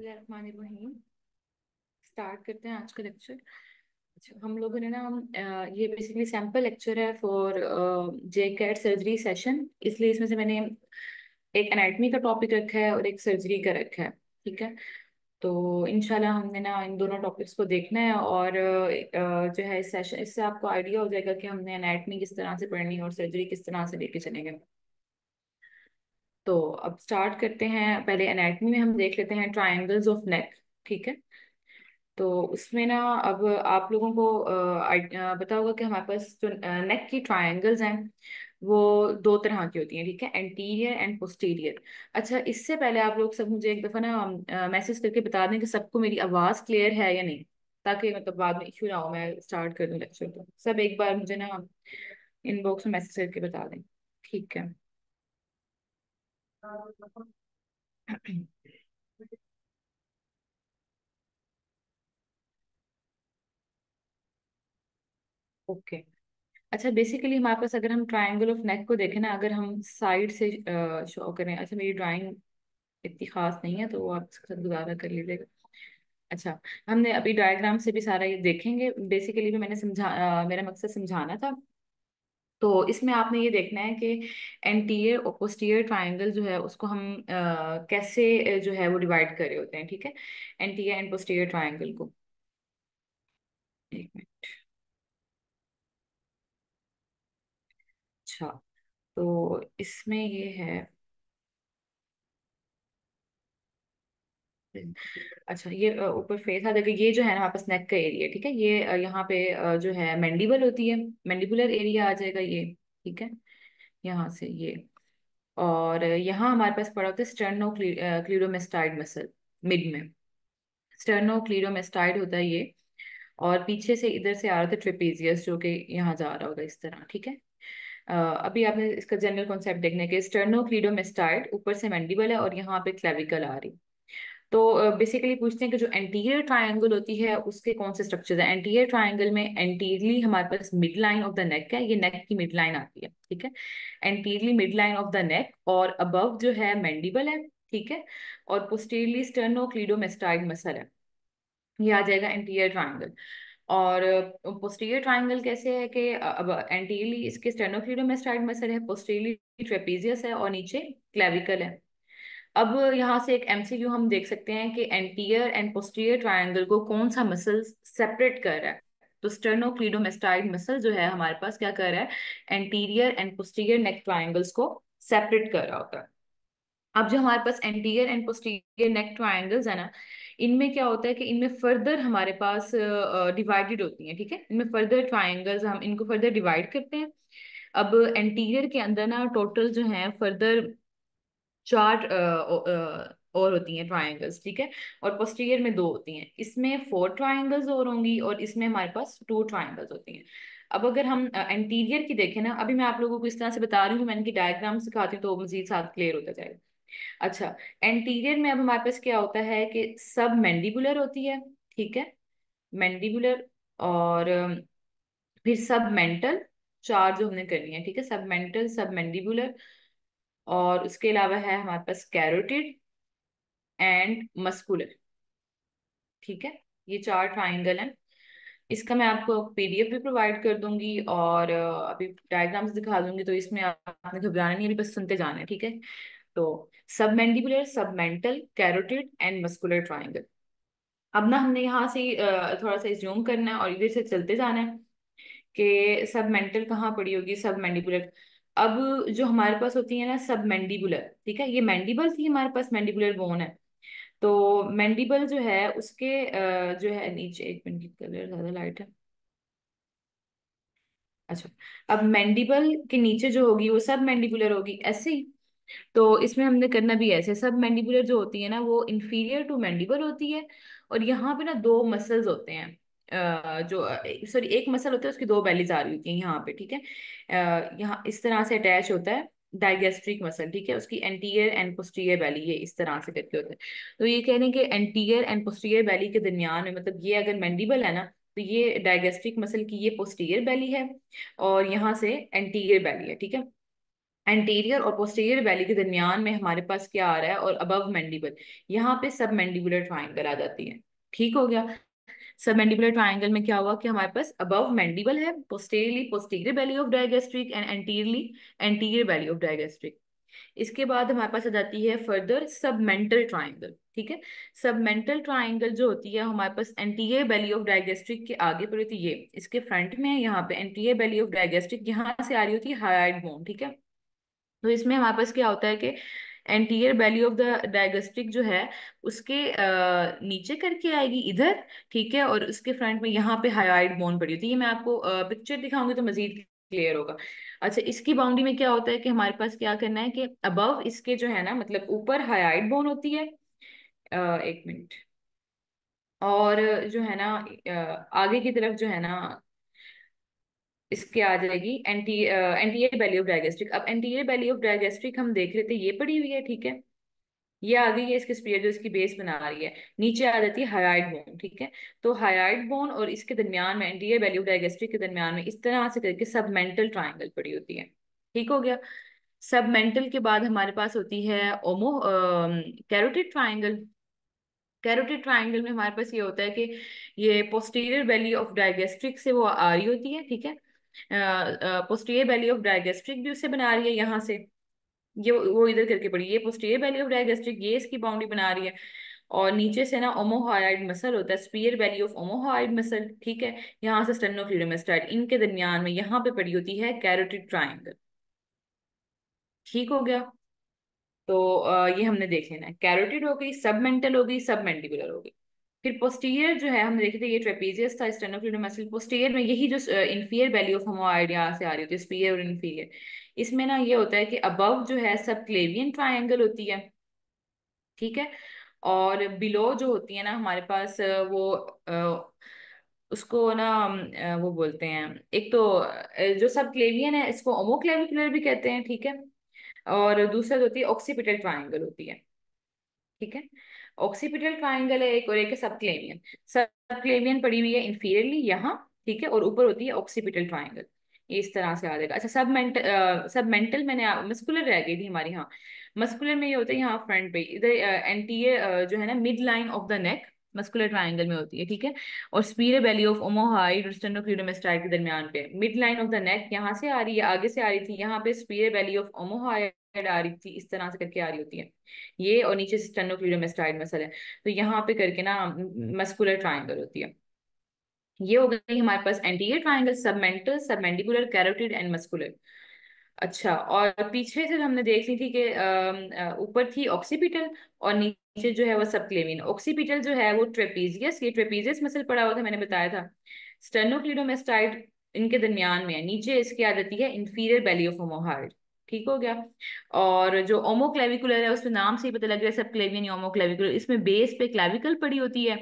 बिस्मिल्लाहिर्रहमानिर्रहीम। स्टार्ट करते हैं आज का लेक्चर। अच्छा, हम लोगों ने ना ये बेसिकली सैम्पल लेक्चर है for J cat surgery session, इसलिए इसमें से मैंने एक एनाटमी का टॉपिक रखा है और एक सर्जरी का रखा है। ठीक है, तो इंशाल्लाह हमने ना इन दोनों टॉपिक्स को देखना है और जो है इस सेशन इससे आपको आइडिया हो जाएगा कि हमने एनाटमी किस तरह से पढ़नी है और सर्जरी किस तरह से लेके चलेंगे। तो अब स्टार्ट करते हैं। पहले एनाटमी में हम देख लेते हैं ट्रायंगल्स ऑफ नेक। ठीक है, तो उसमें ना अब आप लोगों को पता होगा कि हमारे पास जो नेक की ट्रायंगल्स हैं वो दो तरह की होती हैं। ठीक है, एंटीरियर एंड पोस्टीरियर। अच्छा, इससे पहले आप लोग सब मुझे एक दफ़ा ना मैसेज करके बता दें कि सबको मेरी आवाज़ क्लियर है या नहीं, ताकि मतलब बाद में इशू ना हो। मैं स्टार्ट कर दूं लेक्चर, तो सब एक बार मुझे ना इनबॉक्स में मैसेज करके बता दें। ठीक है। ओके। अच्छा, बेसिकली हमारे पास अगर हम ट्रायंगल ऑफ नेक को देखें ना, अगर हम साइड से शो करें। अच्छा, मेरी ड्राइंग इतनी खास नहीं है तो वो आप इसके साथ गुजारा कर लीजिएगा। अच्छा, हमने अभी डायग्राम से भी सारा ये देखेंगे। बेसिकली भी मैंने मेरा मकसद समझाना था। तो इसमें आपने ये देखना है कि एंटीरियर और पोस्टीरियर ट्रायंगल जो है उसको हम कैसे जो है वो डिवाइड कर रहे होते हैं। ठीक है, एंटीरियर एंड पोस्टीरियर ट्रायंगल को। एक मिनट। अच्छा, तो इसमें ये है। अच्छा, ये ऊपर फेस है। देखिए, ये जो है ना हमारे पास नेक का एरिया। ठीक है, ये यहाँ पे जो है मैंडिबल होती है, मैंडिबुलर एरिया आ जाएगा ये। ठीक है, यहाँ से ये। और यहाँ हमारे पास पड़ा होता है स्टर्नो क्लीडोमेस्टाइड मसल, मिड में। स्टर्नो क्लीडोमेस्टाइड होता है ये। और पीछे से इधर से आ रहा था ट्रेपीजियस, जो कि यहाँ जा रहा होगा इस तरह। ठीक है, अभी आपने इसका जनरल कॉन्सेप्ट देखने के, स्टर्नो क्लीडोमेस्टाइड ऊपर से मैंडिबल है और यहाँ पे क्लेविकल आ रही। तो बेसिकली पूछते हैं कि जो एंटीरियर ट्रायंगल होती है उसके कौन से स्ट्रक्चर्स हैं। एंटीरियर ट्रायंगल में एंटीरियरली हमारे पास mid line of the neck है, ये नेक की मिड लाइन आती है। ठीक है, anteriorly mid line of the नेक, और अबव जो है मैंडिबल है। ठीक है, और पोस्टीरियरली स्टर्नोक्लीडोमेस्टाइड मसल है, ये आ जाएगा एंटीरियर ट्रायंगल। और पोस्टीरियर ट्रायंगल कैसे है कि अब एंटीरियरली इसके स्टेनोक्लीडोमेस्टाइड मसल है, पोस्टीरियरली ट्रेपीजियस है और नीचे क्लेविकल है। अब यहाँ से एक एमसीक्यू हम देख सकते हैं कि एंटीरियर एंड पोस्टीरियर ट्रायंगल को कौन सा मसल सेपरेट कर रहा है। तो स्टर्नोक्लीडोमेस्टाइड मसल जो है हमारे पास क्या कर रहा है, anterior and posterior neck triangles को सेपरेट कर रहा होता है। अब जो हमारे पास anterior and posterior neck triangles है ना, इनमें क्या होता है कि इनमें फर्दर हमारे पास डिवाइडेड होती हैं। ठीक है, इनमें फर्दर ट्रायंगल्स हम इनको फर्दर डिवाइड करते हैं। अब एंटीरियर के अंदर ना टोटल जो है फर्दर चार और होती हैं ट्रायंगल्स। ठीक है, और पोस्टीरियर में दो होती हैं। इसमें फोर ट्रायंगल्स और होंगी और इसमें हमारे पास टू ट्रायंगल्स होती हैं। अब अगर हम एंटीरियर की देखें ना, अभी मैं आप लोगों को इस तरह से बता रही हूँ, मैं इनकी डायग्राम सिखाती हूँ तो मजीद साथ क्लियर होता जाएगा। अच्छा, एंटीरियर में अब हमारे पास क्या होता है कि सब मैंडिबुलर होती है। ठीक है, मैंडिबुलर, और फिर सब मेंटल, चार जो हमने करनी है। ठीक है, सब मेंटल, सब मैंडिबुलर, और उसके अलावा है हमारे पास कैरोटिड एंड मस्कुलर। ठीक है, ये चार ट्राइंगल हैं। इसका मैं आपको पीडीएफ भी प्रोवाइड कर दूंगी और अभी डायग्राम्स दिखा दूंगी, तो इसमें आपने घबराना नहीं है, अभी बस सुनते जाना है। ठीक है, तो सब मैंडिबुलर, सब mental, carotid and muscular triangle. अब ना हमने यहाँ से थोड़ा सा जूम करना है और इधर से चलते जाना है कि सब मेंटल कहाँ पड़ी होगी, सब मैंडिबुलर। अब जो हमारे पास होती है ना सब मैंडिबुलर, ठीक है, ये मैंडिबल थी हमारे पास, मैंडिबुलर बोन है। तो मैंडिबल जो है उसके जो है नीचे, एक मिनट की कलर ज्यादा लाइट है। अच्छा, अब मैंडिबल के नीचे जो होगी वो सब मैंडिबुलर होगी, ऐसे ही। तो इसमें हमने करना भी ऐसे, सब मैंडिबुलर जो होती है ना वो इंफीरियर टू मैंडिबल होती है। और यहाँ पे ना दो मसल्स होते हैं, जो सॉरी एक मसल होता है, उसकी दो बेलीज आ रही होती हैं यहाँ पे। ठीक है, यहाँ इस तरह से अटैच होता है डाइगेस्ट्रिक मसल। ठीक है, उसकी एंटीरियर एंड पोस्टीरियर बेली ये इस तरह से करके होते हैं। तो ये कह रहे हैं कि एंटीरियर एंड पोस्टीरियर बेली के दरमियान में, मतलब ये अगर मैंडिबल है ना, तो ये डाइगेस्ट्रिक मसल की ये पोस्टीरियर बेली है और यहाँ से एंटीरियर बेली है। ठीक है, एंटीरियर और पोस्टीरियर वैली के दरमियान में हमारे पास क्या आ रहा है, और अबव मैंडिबल, यहाँ पे सब मैंडिबुलर ट्राइंगल आ जाती है। ठीक हो गया। सब मैंडिबुलर ट्राइंगल में क्या हुआ कि हमारे पास अबव मैंडिबल है, posteriorly posterior belly of digastric, and anteriorly anterior valley of digastric. इसके बाद हमारे पास आ जाती है फर्दर सबमेंटल ट्राइंगल। ठीक है। सबमेंटल ट्राइंगल जो होती है हमारे पास एंटीरियर बैली ऑफ डायगेस्ट्रिक के आगे पड़ी होती है, ये इसके फ्रंट में है, यहाँ पे एंटीरियर बैली ऑफ डायगेस्ट्रिक यहाँ से आ रही होती है हाइड बोन। ठीक है। तो इसमें हमारे पास क्या होता है कि anterior belly of the digastric जो है उसके नीचे करके आएगी इधर। ठीक है। और उसके फ्रंट में यहाँ पे हाइड बोन पड़ी होती है, ये मैं आपको पिक्चर दिखाऊंगी तो मजीद क्लियर होगा। अच्छा, इसकी बाउंड्री में क्या होता है कि हमारे पास क्या करना है कि अबव इसके जो है ना, मतलब ऊपर हाइड बोन होती है। एक मिनट। और जो है ना आगे की तरफ जो है ना इसके आ जाएगी एंटीरियर बैली ऑफ डायगेस्ट्रिक। अब एंटीरियर बैली ऑफ डायगेस्ट्रिक हम देख रहे थे, ये पड़ी हुई है। ठीक है। ये आ गई है इसके स्पीयर जो इसकी बेस बना रही है, नीचे आ जाती है हाइड बोन। ठीक है। तो हाइड बोन और इसके दरमियान में एंटीरियर बैली ऑफ डायगेस्ट्रिक के दरमियान में इस तरह से करके सबमेंटल ट्राइंगल पड़ी होती है। ठीक हो गया। सबमेंटल के बाद हमारे पास होती है ओमो कैरोटिड ट्राइंगल। कैरोटिड ट्राइंगल में हमारे पास ये होता है कि ये पोस्टीरियर बैली ऑफ डायगेस्ट्रिक से वो आ रही होती है। ठीक है। पोस्टीरियर बैली ऑफ डायगेस्ट्रिक भी उससे बना रही है यहाँ से, ये वो इधर करके पड़ी, ये पोस्टीरियर बैली ऑफ डायगेस्ट्रिक, ये इसकी बाउंड्री बना रही है। और नीचे से ना ओमोहॉइड मसल होता है, spear belly of omohyoid muscle. ठीक है। यहाँ से स्टेनोक्लीडोमास्टाइड, इनके दरमियान में यहाँ पे पड़ी होती है कैरोटिड ट्राइंगल। ठीक हो गया। तो ये हमने देख लेना है, कैरोटिड हो गई, सबमेंटल हो गई, सबमेंडिबुलर हो गई। फिर पोस्टीरियर जो है हमने देखे थे, ये ट्रेपेजियस था, स्टेनोक्लीडोमास्टाइड। पोस्टीरियर में यही जो इंफीरियर बैली ऑफ होमोइड यहाँ से आ रही होती है, स्पीयर और इंफीरियर। इसमें ना ये होता है कि अबव जो है सब क्लेवियन ट्राइंगल होती है। ठीक है। और बिलो जो होती है ना हमारे पास वो उसको ना वो बोलते हैं, एक तो जो सब क्लेवियन है इसको ओमोक्लेविकुलर भी कहते हैं। ठीक है। और दूसरा जो होती है ऑक्सीपिटल ट्राइंगल होती है। ठीक है। ऑक्सीपिटल ट्राइंगल है एक, और एक है सबक्लेवियन। सबक्लेवियन पड़ी हुई है इंफीरियरली यहाँ। ठीक है। और ऊपर होती है ऑक्सीपिटल ट्राइंगल। ये इस तरह से आ जाएगा। अच्छा, सबमेंटल मैंने मस्कुलर रह गई थी हमारी। हाँ, मस्कुलर में ये होता है यहाँ फ्रंट पे इधर एंटीरियर जो है ना mid line of the neck muscular triangle में होती है। ठीक है। और स्पीयर बैली ऑफ ओमोहाइड और स्टेनोक्लीडोमास्टाइड के दरमियान पे मिड लाइन ऑफ द नेक यहाँ से आ रही है, आगे से आ रही थी, यहाँ पे स्पीयर बैली ऑफ ओमोहाइड आ रही थी, इस तरह से करके आ रही होती है ये। और नीचे स्टेनोक्लीडोमास्टाइड मसल है, तो यहाँ पे करके ना मस्कुलर ट्राइंगल होती है। ये हो गई हमारे पास anterior triangle, submental, submandibular, carotid and muscular. अच्छा, और पीछे से हमने देख ली थी कि ऊपर थी ऑक्सीपिटल और नीचे जो है वो सबक्लेवियन। ऑक्सीपिटल जो है वो ट्रेपीजियस, ये ट्रेपीजियस मसल पड़ा हुआ था, मैंने बताया था। स्टेनोक्लीडोमास्टाइड इनके दरमियान में है, नीचे इसके आ जाती है इंफीरियर बैली ऑफ होमोहाइड। ठीक हो गया। और जो ओमोक्लेविकुलर है उसमें नाम से ही पता लग रहा है सब क्लेवियन या ओमोक्लेविकुलर, इसमें बेस पे क्लेविकल पड़ी होती है।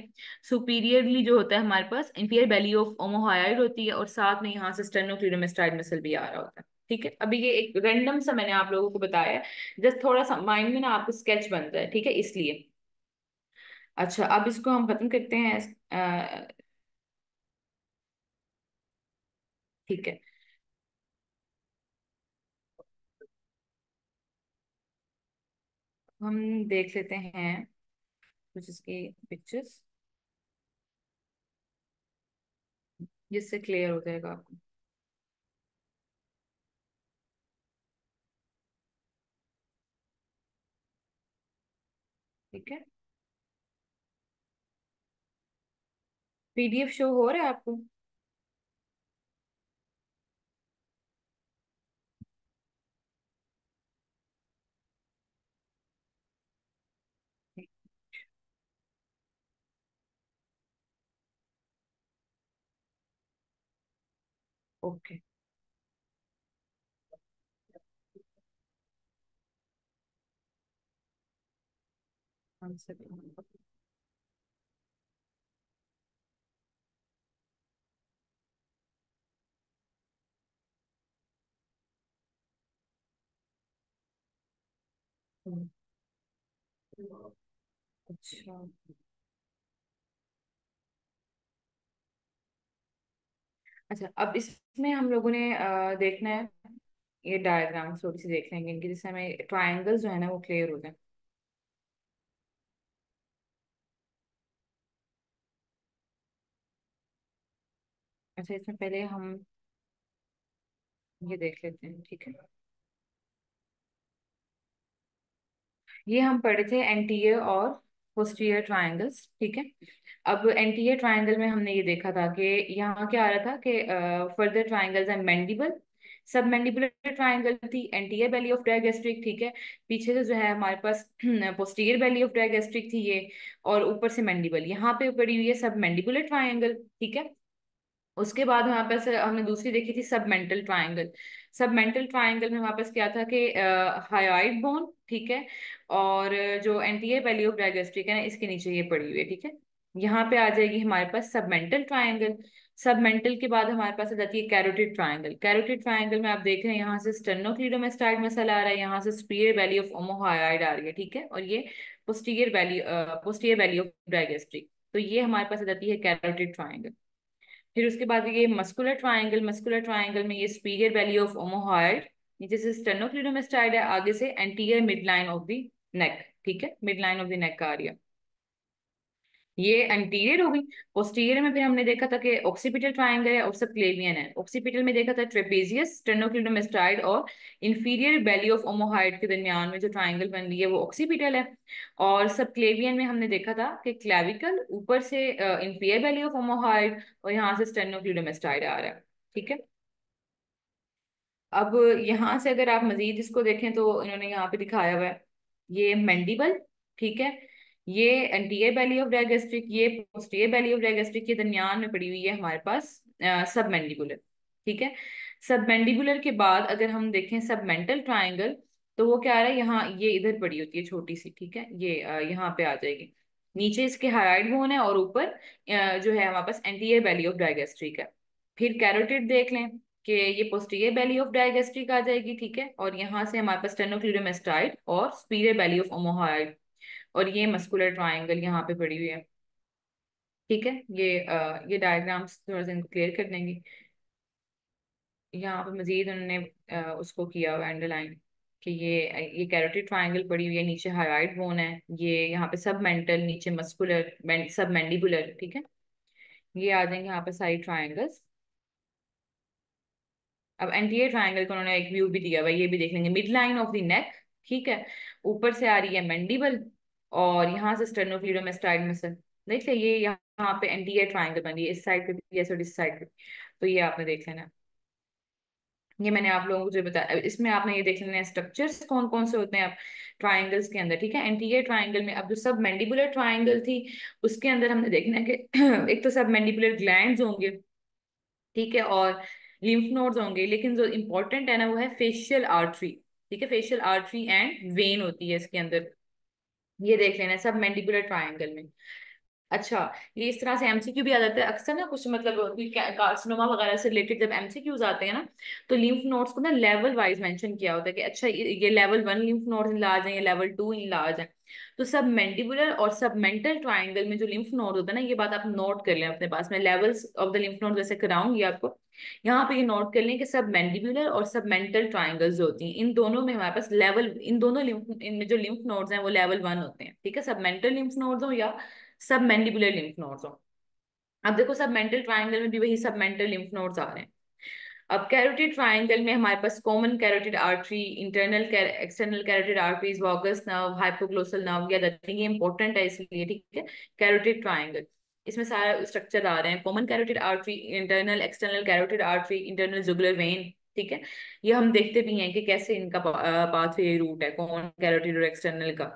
सुपीरियरली जो होता है हमारे पास इंफीरियर बैली ऑफ ओमोहाइड होती है, और साथ में यहाँ से स्टेनोक्लीडोमास्टाइड मसल भी आ रहा होता है। ठीक है। अभी ये एक रैंडम सा मैंने आप लोगों को बताया है, जस्ट थोड़ा सा माइंड में ना आपको स्केच बनता है। ठीक है, इसलिए। अच्छा, अब इसको हम खत्म करते हैं। ठीक है। हम देख लेते हैं कुछ इसकी पिक्चर्स, जिससे क्लियर हो जाएगा आपको। ठीक है। पीडीएफ शो हो रहा है आपको? ओके। One second. अच्छा। अच्छा, अब इसमें हम लोगों ने देखना है ये डायग्राम थोड़ी सी देख लेंगे इनकी, जिससे हमें ट्राइंगल जो है ना वो क्लियर हो जाए। अच्छा, इसमें पहले हम ये देख लेते हैं, ठीक है। ये हम पढ़े थे एंटीरियर और पोस्टीरियर ट्रायंगल्स, ठीक है। अब एंटीरियर ट्रायंगल में हमने ये देखा था कि यहाँ क्या आ रहा था कि फर्दर ट्रायंगल्स एंड मैंडिबल, सब मैंडिबुलर ट्रायंगल थी, एंटीरियर बेली ऑफ डायगेस्ट्रिक, ठीक है। पीछे से जो है हमारे पास पोस्टीरियर बेली ऑफ डायगेस्ट्रिक थी ये, और ऊपर से मैंडिबल यहाँ पे पड़ी हुई है सब मैंडिबुलर ट्रायंगल, ठीक है। उसके बाद हमारे पास हमने दूसरी देखी थी सबमेंटल ट्रायंगल। सबमेंटल ट्रायंगल में हमारे पास क्या था कि हायोइड बोन, ठीक है, और जो एंटीरियर वैली ऑफ डायगेस्ट्रिक है ना, इसके नीचे ये पड़ी हुई है, ठीक है। यहाँ पे आ जाएगी हमारे पास सबमेंटल ट्रायंगल। सबमेंटल के बाद हमारे पास आ जाती है कैरोटिड ट्रायंगल। कैरोटिड ट्रायंगल में आप देख रहे हैं यहाँ से स्टेनोक्लीडोमेस्टाइड मसल आ रहा है, यहाँ से सुपीरियर वैली ऑफ ओमोहायोइड आ रही है, ठीक है, और ये पोस्टीरियर वैली ऑफ डायगेस्ट्रिक। तो ये हमारे पास आ जाती है कैरोटिड ट्रायंगल। फिर उसके बाद ये मस्कुलर ट्रायंगल, मस्कुलर ट्रायंगल में ये सुपीरियर वैली ऑफ ओमोहॉइड, नीचे से स्टेनोक्लीडोमेस्टाइड है, आगे से anterior mid line of the neck, ठीक है, mid line of the neck आ रही है। ये एंटीरियर हो गई। पोस्टीरियर में फिर हमने देखा था कि ऑक्सीपिटल ट्रायंगल है और सबक्लेवियन है। ऑक्सीपिटल में देखा था ट्रेपेजियस, स्टेनोक्लीडोमेस्टाइड और इंफीरियर बेली ऑफ ओमोहाइड के दरमियान में जो ट्रायंगल बन रही है वो ऑक्सीपिटल है। और सबक्लेवियन में हमने देखा था कि क्लेविकल, ऊपर से इंफीरियर बेली ऑफ ओमोहाइड, और यहाँ से स्टेनोक्लीडोमेस्टाइड आ रहा है, ठीक है। अब यहाँ से अगर आप मजीद इसको देखें तो इन्होंने यहाँ पे दिखाया हुआ है ये मैंडिबल, ठीक है, ये एंटीरियर बेली ऑफ डायगेस्ट्रिक, ये पोस्टीरियर बेली ऑफ डायगेस्ट्रिक के दरमियान में पड़ी हुई है हमारे पास सब मैंडिबुलर, ठीक है। सब मैंडिबुलर के बाद अगर हम देखें सबमेंटल ट्रायंगल, तो वो क्या आ रहा है, यहाँ ये इधर पड़ी होती है छोटी सी, ठीक है, ये यहाँ पे आ जाएगी। नीचे इसके हाइड बोन है और ऊपर जो है हमारे पास एंटीरियर बेली ऑफ डायगेस्ट्रिक है। फिर कैरोटिड देख लें कि ये पोस्टीरियर बेली ऑफ डायगेस्ट्रिक आ जाएगी, ठीक है, और यहाँ से हमारे पास स्टेनोक्लीडोमेस्टाइड और सुपीरियर बेली ऑफ ओमोहॉइड, और ये मस्कुलर ट्रायंगल यहाँ पे पड़ी हुई है, ठीक है। ये डायग्राम्स थोड़ा सा इनको क्लियर कर देंगे। यहाँ पे मजीद उन्होंने उसको किया हुआ अंडरलाइन कि ये कैरोटिड ट्रायंगल पड़ी हुई है, नीचे हाइड बोन है, ये यहाँ पे सब मेंटल, नीचे मस्कुलर, सब मैंडिबुलर, ठीक है। ये आ जाएंगे यहाँ पे साइड ट्रायंगल्स। अब एंटीरियर ट्रायंगल को उन्होंने एक व्यू भी दिया हुआ है, ये भी देख लेंगे। Mid line of the neck, ठीक है, ऊपर से आ रही है मैंडिबल, और यहाँ से स्टेर्नोक्लीडोमेस्टाइड मसल। देख लिया, ये यहाँ पे एंटीरियर ट्रायंगल बन रही है, इस साइड पे भी ऐसे और इस साइड पे भी। तो ये आपने देख लेना। ये मैंने आप लोगों को जो बताया, इसमें आपने ये देख लेना है स्ट्रक्चर्स कौन कौन से होते हैं आप ट्रायंगल्स के अंदर, ठीक है। एंटीरियर ट्रायंगल में अब जो सब मैंडिबुलर ट्रायंगल थी, उसके अंदर हमने देखना है कि एक तो सब मैंडिबुलर ग्लैंड्स होंगे, ठीक है, और लिम्फ नोड्स होंगे, लेकिन जो इंपॉर्टेंट है ना वो है फेशियल आर्टरी, ठीक है, फेशियल आर्टरी एंड वेन होती है इसके अंदर। ये देख लेना है सब मैंडिबुलर ट्रायंगल में। अच्छा, ये इस तरह से एमसीक्यू भी आ जाता है अक्सर ना, कुछ मतलब कार्सिनोमा वगैरह से रिलेटेड जब एमसीक्यूज आते हैं ना, तो लिम्फ नोड्स को ना लेवल वाइज मेंशन किया होता है कि अच्छा ये लेवल 1 लिम्फ नोड इलाज है, ये लेवल 2 इलाज है। तो सब मैंडिबुलर और सब मेंटल ट्राइंगल में जो लिम्फ नोड होता है ना, ये बात आप नोट कर लें अपने पास में, levels of the lymph node जैसे कराऊंगी आपको, यहाँ पे ये नोट कर लें कि सब मैंडिबुलर और सब मेंटल ट्राइंगल्स जो होती हैं, इन दोनों में हमारे पास लेवल, इन दोनों लिम्फ, इनमें जो लिम्फ नोड्स हैं वो लेवल 1 होते हैं, ठीक है, सब मेंटल लिम्फ नोड्स हो या सब मैंडिबुलर लिम्फ नोड्स हो। अब देखो सब मेंटल ट्रायंगल में भी वही सब मेंटल लिम्फ नोड्स आ रहे हैं। अब कैरोटिड ट्रायंगल में हमारे पास common carotid artery, internal external carotid arteries, vagus nerve, hypoglossal nerve, याद रखेंगे, ये इंपॉर्टेंट है इसलिए, ठीक है। कैरोटिड ट्रायंगल, इसमें सारा स्ट्रक्चर आ रहे हैं, common carotid artery, internal external carotid artery, internal jugular vein, ठीक है। ये हम देखते भी हैं कि कैसे इनका पाथवे रूट है कॉमन कैरोटिड और एक्सटर्नल का।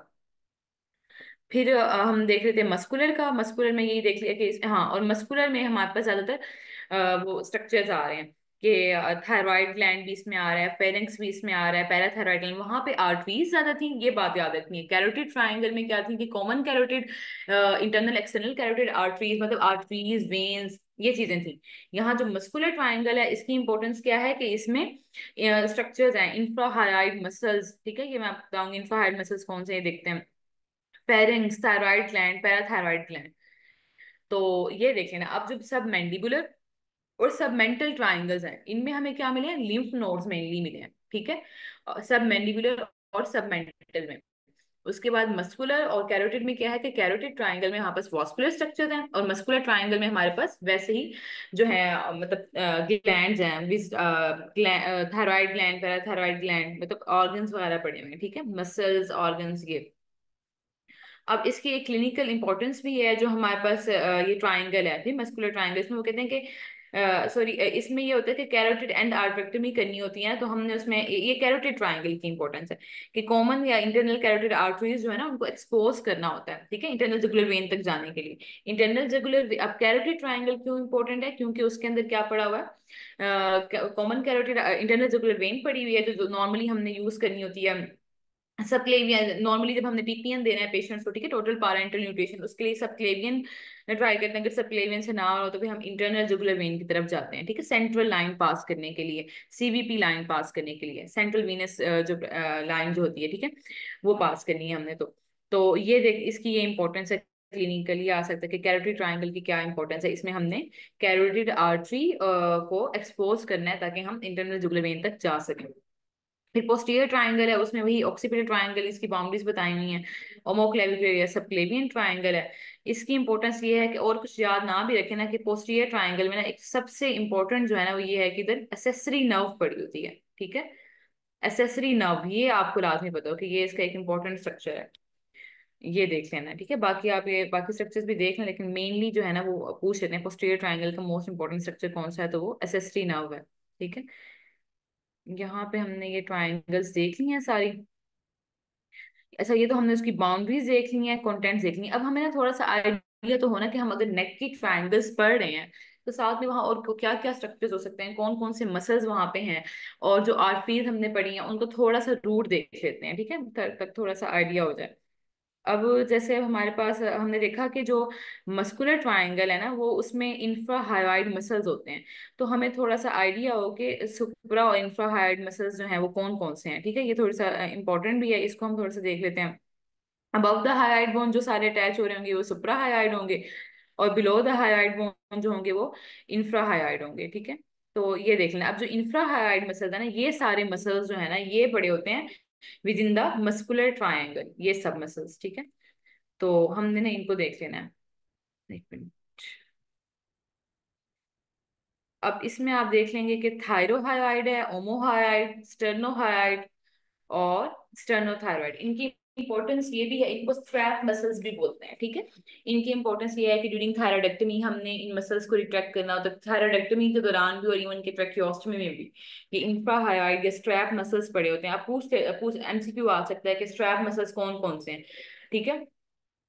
फिर हम देख रहे थे मस्कुलर का, मस्कुलर में यही देख लिया कि हाँ, और मस्कुलर में हमारे पास ज्यादातर वो स्ट्रक्चर्स आ रहे हैं कि थायराइड ग्लैंड भी इसमें आ रहा है, फेरेंक्स भी इसमें आ रहा है, पैराथायराइड ग्लैंड, वहां पे आर्टरीज ज्यादा थी, ये बात याद रखनी है। कैरोटिड ट्रायंगल में क्या थी कि common carotid, internal external carotid arteries, मतलब आर्टरीज, वेन्स, ये चीजें थी। यहाँ जो मस्कुलर ट्रायंगल है, इसकी इंपॉर्टेंस क्या है कि इसमें स्ट्रक्चर्स हैं, इंफ्राहाइड मसल्स, ठीक है, ये मैं आपको बताऊंगी इंफ्राहाइड मसल्स कौन से, ये देखते हैं, pharynx, thyroid gland, parathyroid gland. तो ये देख लेना। अब जो सब मैंडिबुलर और सब मेंटल ट्राइंगल्स हैं, इनमें हमें क्या मिले हैं, लिम्फ नोड्स मेनली मिले हैं, ठीक है, सब मैंडिबुलर और सब मेंटल में। उसके बाद मस्कुलर और कैरोटिड में क्या है कि कैरोटिड ट्रायंगल में हमारे पास वास्कुलर स्ट्रक्चर है, और मस्कुलर ट्रायंगल में हमारे पास वैसे ही जो है मतलब ग्लैंड्स हैं, थायराइड ग्लैंड, पैराथायराइड ग्लैंड, मतलब ऑर्गन्स वगैरह पड़े हुए हैं, ठीक है, मसल्स ऑर्गन्स ये। अब इसकी एक क्लिनिकल इंपॉर्टेंस भी है, जो हमारे पास ये ट्राइंगल है, ठीक, मस्कुलर ट्राइंगल, इसमें वो कहते हैं कि सॉरी, इसमें ये होता है कि कैरोटिड एंड आर्टरेक्टमी करनी होती है, तो हमने उसमें ये कैरोटिड ट्राइंगल की इंपॉर्टेंस है कि कॉमन या इंटरनल कैरोटिड आर्टरीज जो है ना उनको एक्सपोज करना होता है, ठीक है, इंटरनल जुगुलर वेन तक जाने के लिए। इंटरनल जुगुलर, अब कैरोटिड ट्राइंगल क्यों इंपॉर्टेंट है, क्योंकि उसके अंदर क्या पड़ा हुआ है, common carotid internal jugular vein पड़ी हुई है, जो नॉर्मली हमने यूज करनी होती है सब क्लेवियन, नॉर्मली जब हमने पीपीएन देना है पेशेंट्स को, ठीक है, टोटल पारेंटल न्यूट्रिशन, उसके लिए सब क्लेवियन ट्राई करते हैं। अगर सब क्लेवियन से ना हो तो फिर हम इंटरनल जुगुलर वेन की तरफ जाते हैं, ठीक है, सेंट्रल लाइन पास करने के लिए, सीवीपी लाइन पास करने के लिए, सेंट्रल वीनस जो लाइन जो होती है, ठीक है, वो पास करनी है हमने। तो ये देख, इसकी ये इंपॉर्टेंस है, क्लिनिकली आ सकता है कि कैरोटिड ट्रायंगल की क्या इंपॉर्टेंस है, इसमें हमने कैरोटिड आर्टरी को एक्सपोज करना है ताकि हम इंटरनल जुगुलर वेन तक जा सकें। फिर पोस्टीरियर ट्रायंगल है, उसमें वही ऑक्सीपिटल ट्रायंगल, इसकी बाउंड्रीज बताई हुई हैं, ओमोक्लेविकुलर सबक्लेवियन ट्रायंगल है। इसकी इंपॉर्टेंस ये है कि, और कुछ याद ना भी रखे ना, कि पोस्टीरियर ट्रायंगल में ना एक सबसे इंपॉर्टेंट जो है ना वो ये है कि इधर एसेसरी नर्व पड़ी होती है, ठीक है, एसेसरी नर्व, ये आपको लाजमी पता हो कि ये इसका एक इंपॉर्टेंट स्ट्रक्चर है, ये देख लेना, ठीक है, बाकी आप ये बाकी स्ट्रक्चर्स भी देख लें, लेकिन मेनली जो है ना वो पूछ लेते हैं पोस्टीरियर ट्रायंगल का मोस्ट इंपॉर्टेंट स्ट्रक्चर कौन सा है, तो वो एसेसरी नर्व है, ठीक है। यहाँ पे हमने ये ट्रायंगल्स देख ली हैं सारी। अच्छा, ये तो हमने उसकी बाउंड्रीज देख ली हैं, कंटेंट्स देख ली हैं। अब हमें ना थोड़ा सा आइडिया तो होना कि हम अगर नेक की ट्रायंगल्स पढ़ रहे हैं तो साथ में वहां और क्या क्या स्ट्रक्चर्स हो सकते हैं, कौन कौन से मसल्स वहां पे हैं, और जो आर्टरीज हमने पढ़ी हैं उनको थोड़ा सा रूट देख लेते हैं, ठीक है, तक थोड़ा सा आइडिया हो जाए। अब जैसे हमारे पास हमने देखा कि जो मस्कुलर ट्रायंगल है ना वो उसमें इंफ्रा हायोइड मसल्स होते हैं, तो हमें थोड़ा सा आइडिया हो कि सुप्रा और इंफ्रा हायोइड मसल्स जो हैं वो कौन कौन से हैं, ठीक है, ये थोड़ा सा इंपॉर्टेंट भी है, इसको हम थोड़ा सा देख लेते हैं। अबव द हायोइड बोन जो सारे अटैच हो रहे होंगे वो सुप्रा हायोइड होंगे, और बिलो द हायोइड बोन जो होंगे वो इंफ्रा हायोइड होंगे, ठीक है। तो ये देख लेना, अब जो इंफ्रा हायोइड मसल्स है ना, ये सारे मसल्स जो है ना ये बड़े होते हैं with in the muscular triangle, ये सब मसल्स, ठीक है। तो हमने ना इनको देख लेना है, एक मिनट। अब इसमें आप देख लेंगे कि थायरोहायोइड है, ओमोहायोइड, स्टर्नोहायोइड और स्टर्नोथायरॉइड। इनकी इंपॉर्टेंस ये भी है, इनको स्ट्रैप मसल्स भी बोलते हैं, ठीक है। इनकी इंपॉर्टेंस ये है कि ड्यूरिंग थायराइडेक्टमी हमने इन मसल्स को रिट्रैक्ट करना होता है, थायराइडेक्टमी के दौरान भी और इवन के ट्रैकियोस्टमी में भी ये इंफ्राहायोइड या स्ट्रैप मसल्स पड़े होते हैं। आप पूछ एमसीक्यू आ सकता है कि स्ट्रैप मसल्स कौन कौन से हैं, ठीक है।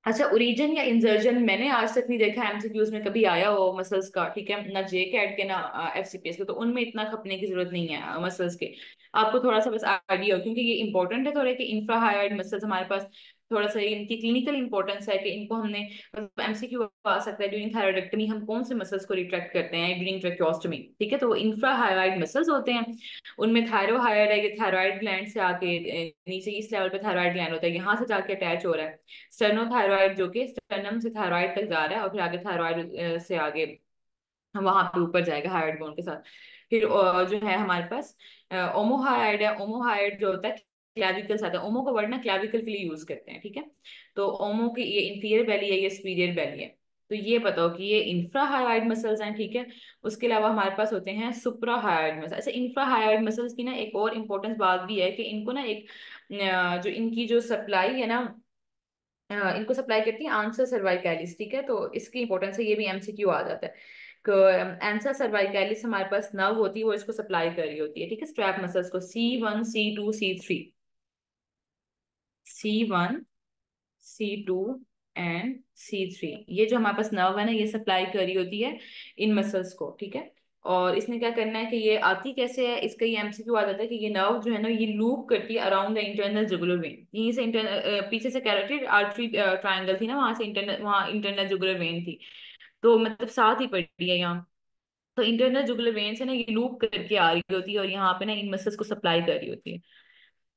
अच्छा, ओरिजिन या इंजर्जन मैंने आज तक नहीं देखा एमसीक्यूज में कभी आया हो मसल्स का, ठीक है, ना जे कैट के ना एफसीपीएस के, तो उनमें इतना खपने की जरूरत नहीं है मसल्स के। आपको थोड़ा सा बस आइडिया हो, क्योंकि ये इंपॉर्टेंट है थोड़ा कि इंफ्राहायोइड मसल्स हमारे पास थोड़ा सा इनकी क्लिनिकल इंपॉर्टेंस है कि इनको हमने, मतलब एमसीक्यू आ सकता है ड्यूरिंग थायराइडेक्टमी हम कौन से मसल्स को रिट्रैक्ट करते हैं ड्यूरिंग ट्रेक्योस्टमी, ठीक है, तो वो इंफ्राहायोइड मसल्स होते हैं। उनमें थायरोहायोइड है, ये थायराइड ग्लैंड से आके नीचे इस लेवल पे थायराइड ग्लैंड होता है, यहाँ से जाके अटैच हो रहा है स्टर्नोथायरॉइड, जो कि स्टर्नम से थायराइड तक जा रहा है, और फिर आगे थायराइड से आगे वहां पे ऊपर जाएगा हाइड बोन के साथ। फिर जो है हमारे पास ओमोहाइड है, ओमोहाइड जो होता है क्लैविकल से आता है, ओमो का वर्ड ना क्लैविकल के लिए यूज करते हैं, ठीक है। तो ओमो की ये इंफीरियर बेली है, ये सुपीरियर बेली है। तो ये बताओ कि ये इंफ्रा हायोइड मसल्स हैं, ठीक है। उसके अलावा हमारे पास होते हैं सुप्रा हायोइड मसल्स। अच्छा, इंफ्रा हायोइड मसल्स की ना एक और इम्पोर्टेंस बात भी है कि इनको ना एक जो इनकी जो सप्लाई है ना, इनको सप्लाई करती है आंसर सर्वाइकैलिस, ठीक है, तो इसकी इंपॉर्टेंस है, ये भी एमसीक्यू आ जाता है। आंसर सर्वाइकैलिस हमारे पास नर्व होती है, वो इसको सप्लाई कर रही होती है, ठीक है, स्ट्रैप मसल्स को, C1 C2 C3, C1 C2 and C3, ये जो हमारे पास नर्व है ना ये सप्लाई कर रही होती है इन मसल्स को, ठीक है। और इसने क्या करना है कि ये आती कैसे है, इसका ये एमसीक्यू आ जाता है कि ये नर्व जो है ना ये लूप करती है around the internal jugular vein, यहीं से इंटरनल, पीछे से कैरोटिड आर्टरी ट्रायंगल थी ना, वहां से इंटरनल, वहां इंटरनल जुगुलर वेन थी, तो मतलब साथ ही पड़ी है यहाँ। तो इंटरनल जुगुलर वेन से ना ये लूप करके आ रही होती है और यहाँ पे ना इन मसल्स को सप्लाई कर रही होती है,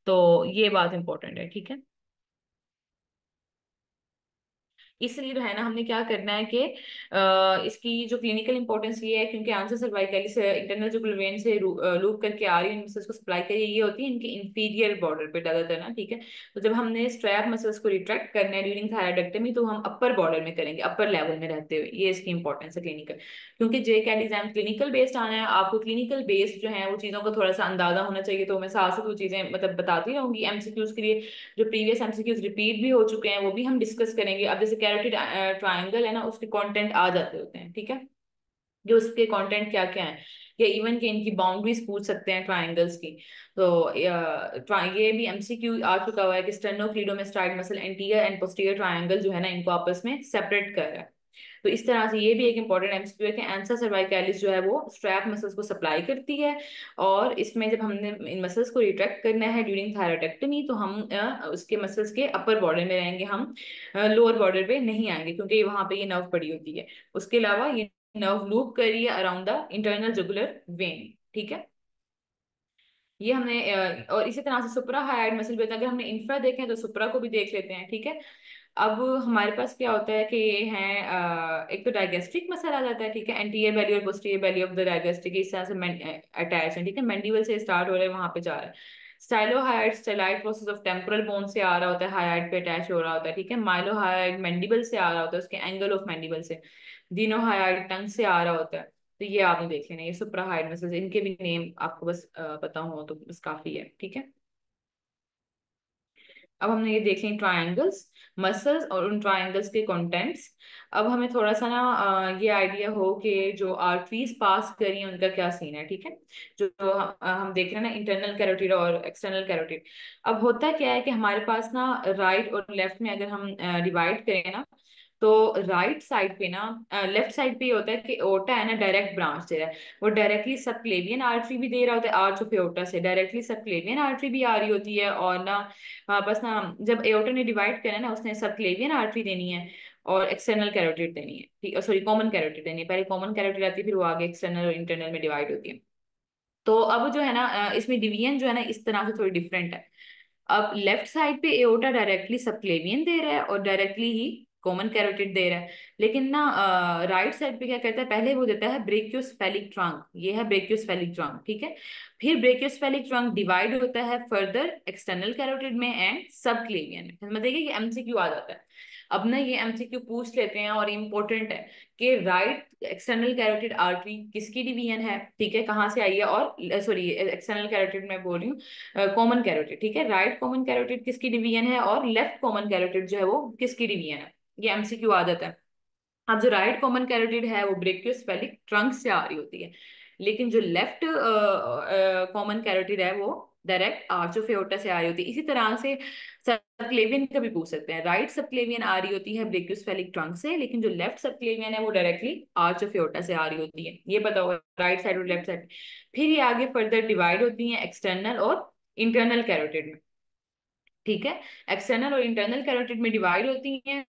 तो ये बात इंपॉर्टेंट है, ठीक है। इसलिए जो है ना हमने क्या करना है कि इसकी जो क्लिनिकल इंपॉर्टेंस ये है, क्योंकि आंसर सर्वाइकली से इंटरनल जो वेन से लूप करके आ रही है मसल्स को सप्लाई करिए, ये होती है इनके इंफीरियर बॉर्डर पे ज्यादातर ना, ठीक है। तो जब हमने स्ट्रैप मसल्स को रिट्रैक्ट करना है ड्यूरिंग थायराइडेक्टमी, तो हम अपर बॉर्डर में करेंगे, अपर लेवल में रहते हुए, ये इसकी इंपॉर्टेंस है क्लिनिकल। क्योंकि जे कैट एग्जाम क्लिनिकल बेस्ड आना है, आपको क्लिनिकल बेस्ड जो है वो चीजों का थोड़ा सा अंदाजा होना चाहिए, तो मैं साथ साथ वो चीजें मतलब बताती रहूंगी एमसीक्यूज के लिए। जो प्रीवियस एमसीक्यूज रिपीट भी हो चुके हैं वो भी हम डिस्कस करेंगे। अब जैसे कैरोटिड ट्रायंगल है ना, उसके कंटेंट आ जाते होते हैं, ठीक है, जो उसके कंटेंट क्या क्या है, या इवन के इनकी बाउंड्रीज पूछ सकते हैं ट्रायंगल्स की। तो ये भी एमसीक्यू आ चुका हुआ है कि sternocleidomastoid muscle anterior and posterior triangle जो है ना, इनको आपस में सेपरेट कर रहा है। तो इस तरह से ये भी एक इंपॉर्टेंट एमसीक्यू है कि एंसा सर्वाइकैलिस जो है वो स्ट्रैप मसल्स को सप्लाई करती है। और इसमें जब हमने इन मसल्स को रिट्रैक्ट करना है ड्यूरिंग थायराइडेक्टमी, तो हम उसके मसल्स के अपर बॉर्डर में रहेंगे, हम लोअर बॉर्डर पे नहीं आएंगे, क्योंकि वहां पे ये नर्व पड़ी होती है। उसके अलावा ये नर्व लूप कर रही है around the internal jugular vein, ठीक है। ये हमने और इसी तरह से सुप्रा हाइड मसल भी होता है। अगर हमने इंफ्रा देखें तो सुप्रा को भी देख लेते हैं, ठीक है। अब हमारे पास क्या होता है कि ये है एक तो डायगेस्ट्रिक मसल आ जाता है, ठीक है, एंटीरियर बैली और posterior belly of the digastric इस तरह से अटैच है, ठीक है, मैंडिबल से स्टार्ट हो रहा है वहां पे जा रहा है। Stylohyoid styloid process of temporal bone से आ रहा होता है, हाइड पे अटैच हो रहा होता है, ठीक है। माइलोहाइड मैंडिबल से आ रहा होता है, उसके एंगल ऑफ मैंडिबल से। दिनोहाइड टंग से आ रहा होता है। तो ये आपने देख लेना, ये सुप्राहाइड मसल्स, इनके भी नेम आपको बस पता हो तो बस काफी है, ठीक है। अब हमने ये देख ली ट्रायंगल्स, मसल्स और उन ट्रायंगल्स के कंटेंट्स। अब हमें थोड़ा सा ना ये आइडिया हो कि जो आर्टरीज पास करी हैं उनका क्या सीन है, ठीक है। जो हम देख रहे हैं ना, इंटरनल कैरोटिड और एक्सटर्नल कैरोटिड। अब होता क्या है कि हमारे पास ना राइट और लेफ्ट में अगर हम डिवाइड करें ना, तो राइट साइड पे ना, लेफ्ट साइड पे ये होता है कि ओटा है ना डायरेक्ट ब्रांच दे रहा है, वो डायरेक्टली सबक्लेवियन आर्टरी भी दे रहा होता है, आर्च ऑफ एओर्टा से डायरेक्टली सबक्लेवियन आर्टरी भी आ रही होती है। और ना बस ना, जब एओर्टा ने डिवाइड करा ना, उसने सबक्लेवियन आर्टरी देनी है और एक्सटर्नल कैरोटिड देनी है, ठीक, सॉरी कॉमन कैरोटिड देनी है। पहले कॉमन कैरोटिड आती है, फिर वो आगे एक्सटर्नल और इंटरनल में डिवाइड होती है। तो अब जो है ना इसमें डिवीजन जो है ना इस तरह से थोड़ी डिफरेंट है। अब लेफ्ट साइड पे एओर्टा डायरेक्टली सबक्लेवियन दे रहा है और डायरेक्टली ही कॉमन कैरोटिड दे रहा है। लेकिन ना राइट साइड पे क्या करता है, पहले वो देता है ब्रेकियोस्फेलिक ट्रंक, ये है ब्रेकियोस्फेलिक ट्रंक, ठीक है। फिर ब्रेकियोस्फेलिक ट्रंक डिवाइड होता है फर्दर एक्सटर्नल कैरोटिड में एंड सबक्लेवियन में। मतलब देखिए कि एमसीक्यू आ जाता है। अब ना ये एमसीक्यू पूछ लेते हैं और इम्पोर्टेंट है कि राइट एक्सटर्नल कैरोटिड आर्टरी किसकी डिवीजन है, ठीक है, कहाँ से आई है, और सॉरी एक्सटर्नल कैरोटिड मैं बोल रही हूँ, कॉमन कैरोटिड, ठीक है, राइट कॉमन कैरोटिड किसकी डिवीजन है और लेफ्ट कॉमन कैरोटिड जो है वो किसकी डिवीजन है। ये एमसीक्यू आदत है। अब जो राइट कॉमन कैरोटिड है वो ब्रेकियोस्फेलिक ट्रंक से आ रही होती है, लेकिन जो लेफ्ट कॉमन कैरोटिड है वो डायरेक्ट आर्च ऑफ एओर्टा से आ रही होती है। इसी तरह से सबक्लेवियन का भी पूछ सकते हैं, राइट सबक्लेवियन आ रही होती है ब्रेकियोस्फेलिक ट्रंक से, लेकिन जो लेफ्ट सबक्लेवियन है वो डायरेक्टली आर्च ऑफ एओर्टा से आ रही होती है। ये पता होगा, राइट साइड और लेफ्ट साइड। फिर ये आगे फर्दर डिवाइड होती है एक्सटर्नल और इंटरनल कैरोटिड में, ठीक है। एक्सटर्नल और इंटरनल कैरोटिड में डिवाइड होती हैं।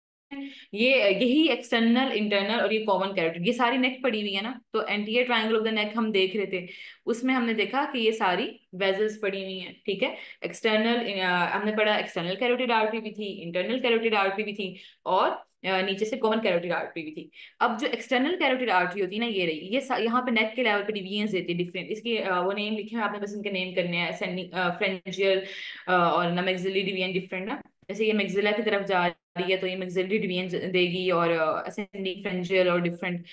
ये यही एक्सटर्नल इंटरनल और ये कॉमन कैरोटिड, ये सारी नेक पड़ी हुई है ना, तो एंटीरियर ट्रायंगल ऑफ द नेक हम देख रहे थे, उसमें हमने देखा कि ये सारी वेजल्स पड़ी हुई हैं, ठीक है। एक्सटर्नल हमने पढ़ा एक्सटर्नल कैरोटिड आर्टरी भी थी, इंटरनल कैरोटिड आर्टरी भी थी, और नीचे से कॉमन कैरोटिड आर्टरी भी थी। अब जो एक्सटर्नल कैरोटिड आर्टरी होती है ना, ये रही, ये यहाँ पे नेक के लेवल पे डिवीजन देती है डिफरेंट, इसके वो नेम लिखे हैं आपने, बस इनके नेम करने हैं, फ्रेंजियल और ना मैक्सिलरी डिवीजन डिफरेंट ना। जैसे ये मैक्सिला की तरफ जा रही है तो ये मैक्सिलरी डिवीजन देगी, और असेंडिंग फ्रेंजियल और डिफरेंट।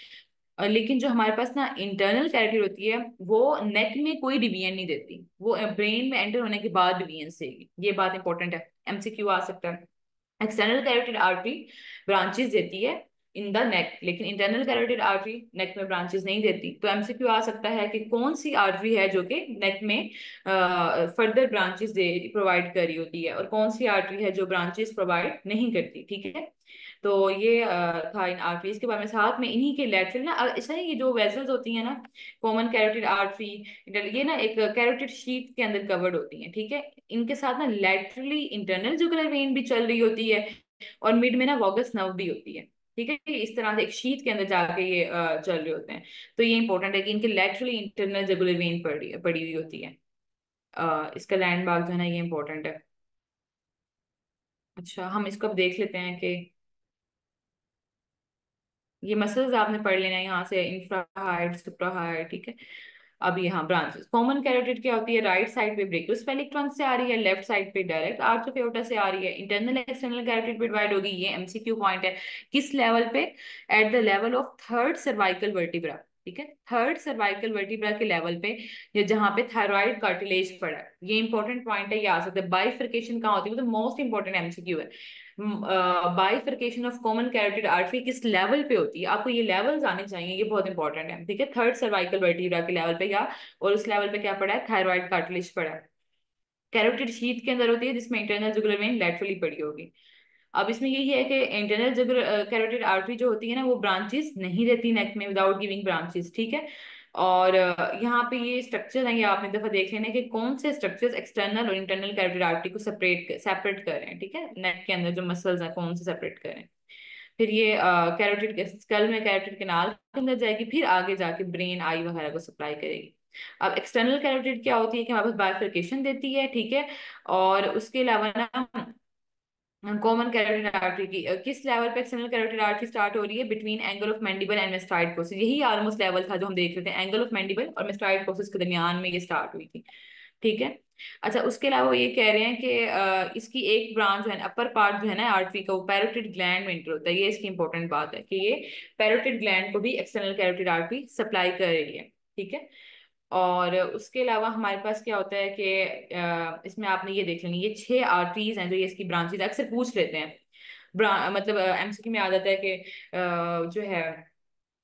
लेकिन जो हमारे पास ना इंटरनल कैरोटिड होती है वो नेक में कोई डिवीजन नहीं देती, वो ब्रेन में एंटर होने के बाद डिवीजन देगी। ये बात इंपॉर्टेंट है, एमसीक्यू आ सकता है। एक्सटर्नल कैरोटिड आर्टरी ब्रांचेस देती है इन द नेक, लेकिन इंटरनल कैरोटिड आर्टरी नेक में ब्रांचेस नहीं देती। तो एमसीक्यू आ सकता है कि कौन सी आर्टरी है जो कि नेक में फर्दर ब्रांचेस दे प्रोवाइड कर रही होती है, और कौन सी आर्टरी है जो ब्रांचेस प्रोवाइड नहीं करती, ठीक है। तो ये था इन आर्टरीज के बारे में। साथ में इन्हीं के लेटरल ना ऐसा है, ये जो वेसल्स होती हैं ना, कॉमन कैरोटिड आर्टरी, ये ना एक कैरोटिड शीथ के अंदर कवर्ड होती हैं, ठीक है। इनके साथ ना लेटरली इंटरनल जुगुलर वेन भी चल रही होती है, और मिड में ना वॉगस नर्व भी होती है, ठीक है। इस तरह से एक शीथ के अंदर जाके ये चल रहे होते हैं। तो ये इंपॉर्टेंट है कि इनके लेटरली इंटरनल जुगुलर वेन पड़ी हुई होती है। इसका लैंडमार्क जो है ना ये इंपॉर्टेंट है। अच्छा, हम इसको अब देख लेते हैं कि ये मसल्स आपने पढ़ लेना है यहाँ से, इंफ्राहाइड, सुप्राहाइड, ठीक है। अब यहाँ ब्रांचेस, कॉमन कैरोटिड क्या होती है, राइट साइड पे ब्रेकियोस्फेरिक ट्रंक से आ रही है, लेफ्ट साइड पे डायरेक्ट आर्च ऑफ एओर्टा से आ रही है, इंटरनल एक्सटर्नल कैरोटिड पे डिवाइड होगी। ये एमसीक्यू पॉइंट है। किस लेवल पे? At the level of third cervical vertebra, ठीक है, थर्ड सर्वाइकल वर्टिब्रा के लेवल पे, या जहाँ पे थायराइड कार्टिलेज पड़ा है। ये इंपॉर्टेंट पॉइंट है, ये आ सकता है। बाइफर्केशन कहाँ होती है, वो तो मोस्ट इंपॉर्टेंट एमसीक्यू है। Bifurcation of common carotid artery किस लेवल पे होती है, आपको ये लेवल्स आने चाहिए, ये बहुत इंपॉर्टेंट है, ठीक है। थर्ड सर्वाइकल वर्टिब्रा के लेवल पे, या और उस लेवल पे क्या पड़ा है, थायराइड कार्टिलेज पड़ा है। कैरोटिड शीथ के अंदर होती है, जिसमें इंटरनल जुगुलर वेन लेटरली पड़ी होगी। अब इसमें यही है कि इंटरनल जुगुलर कैरोटिड आर्टरी जो होती है ना, वो ब्रांचेस नहीं रहती नेक में विदाउट गिविंग ब्रांचेस, ठीक है। और यहाँ पे ये स्ट्रक्चर है, ये आपने दफा देख लेना कि कौन से स्ट्रक्चर्स एक्सटर्नल और इंटरनल कैरोटिड आर्टरी को सेपरेट कर रहे हैं, ठीक है। नेक के अंदर जो मसल्स हैं कौन से सेपरेट कर रहे हैं। फिर ये कैरोटिड स्कल में कैरोटिड कैनाल के अंदर जाएगी, फिर आगे जाके ब्रेन, आई वगैरह को सप्लाई करेगी। अब एक्सटर्नल कैरोटिड क्या होती है कि हमारे पास बाइफर्केशन देती है, ठीक है। और उसके अलावा ना कॉमन कैरोटिड आर्टरी की किस लेवल पे एक्सटर्नल कैरोटिड आर्टरी स्टार्ट हो रही है, between angle of mandible and mastoid process. यही ऑलमोस्ट लेवल था जो हम देख रहे थे, एंगल ऑफ मैंडिबल और मेस्टाइड प्रोसेस के दरमियान में ये स्टार्ट हुई थी, ठीक है। अच्छा, उसके अलावा वो ये कह रहे हैं कि इसकी एक ब्रांच जो है अपर पार्ट जो है ना आर्टरी का, वो पैरोटिड ग्लैंड में इंटर होता है। ये इसकी इंपॉर्टेंट बात है कि ये पैरोटिड ग्लैंड को भी एक्सटर्नल कैरोटिड आर्टरी सप्लाई कर रही है, ठीक है। और उसके अलावा हमारे पास क्या होता है कि इसमें आपने ये देख लेंगे, ये 6 आर्टरीज हैं जो ये इसकी ब्रांचेज अक्सर पूछ लेते हैं। मतलब एमसीक्यू में आ जाता है कि जो है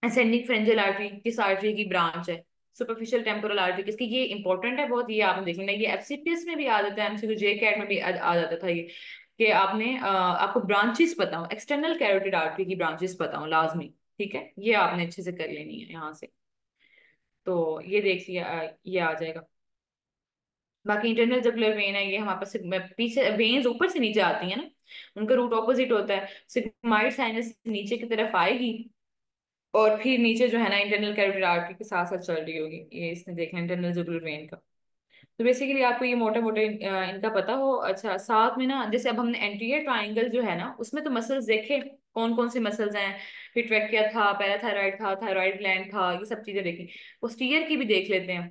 असेंडिंग फ्रेंजल आर्टरी किस आर्टरी की ब्रांच है, सुपरफिशियल टेम्पोरल आर्टरी किसकी। ये इंपॉर्टेंट है बहुत, ये आपने देख लेना। ये एफसीपीएस में भी आ जाता है, एमसीक्यू जे कैट में भी आ जाता था ये, कि आपने आपको ब्रांचेस पता हो, एक्सटर्नल कैरोटिड आर्टरी की ब्रांचेस पता हो लाजमी, ठीक है। ये आपने अच्छे से कर लेनी है यहाँ से। तो ये देख लिया, ये आ जाएगा। बाकी इंटरनल जुगुलर वेन है, ये हमारे पास पीछे वेन्स ऊपर से नीचे आती है ना, उनका रूट ऑपोजिट होता है। सिग्माइड साइनस नीचे की तरफ आएगी, और फिर नीचे जो है ना इंटरनल कैरोटिड आर्टरी के साथ साथ चल रही होगी। ये इसने देखना इंटरनल जुगुलर वेन का। तो बेसिकली आपको ये मोटे मोटे इनका पता हो। अच्छा, साथ में ना जैसे अब हमने एंटीरियर ट्राइंगल जो है ना, उसमें तो मसल्स देखे कौन कौन से मसल्स हैं। फिर ट्रैकिया था, पैराथायराइड था, थायराइड ग्लैंड था, ये सब चीजें देखी। पोस्टीरियर की भी देख लेते हैं,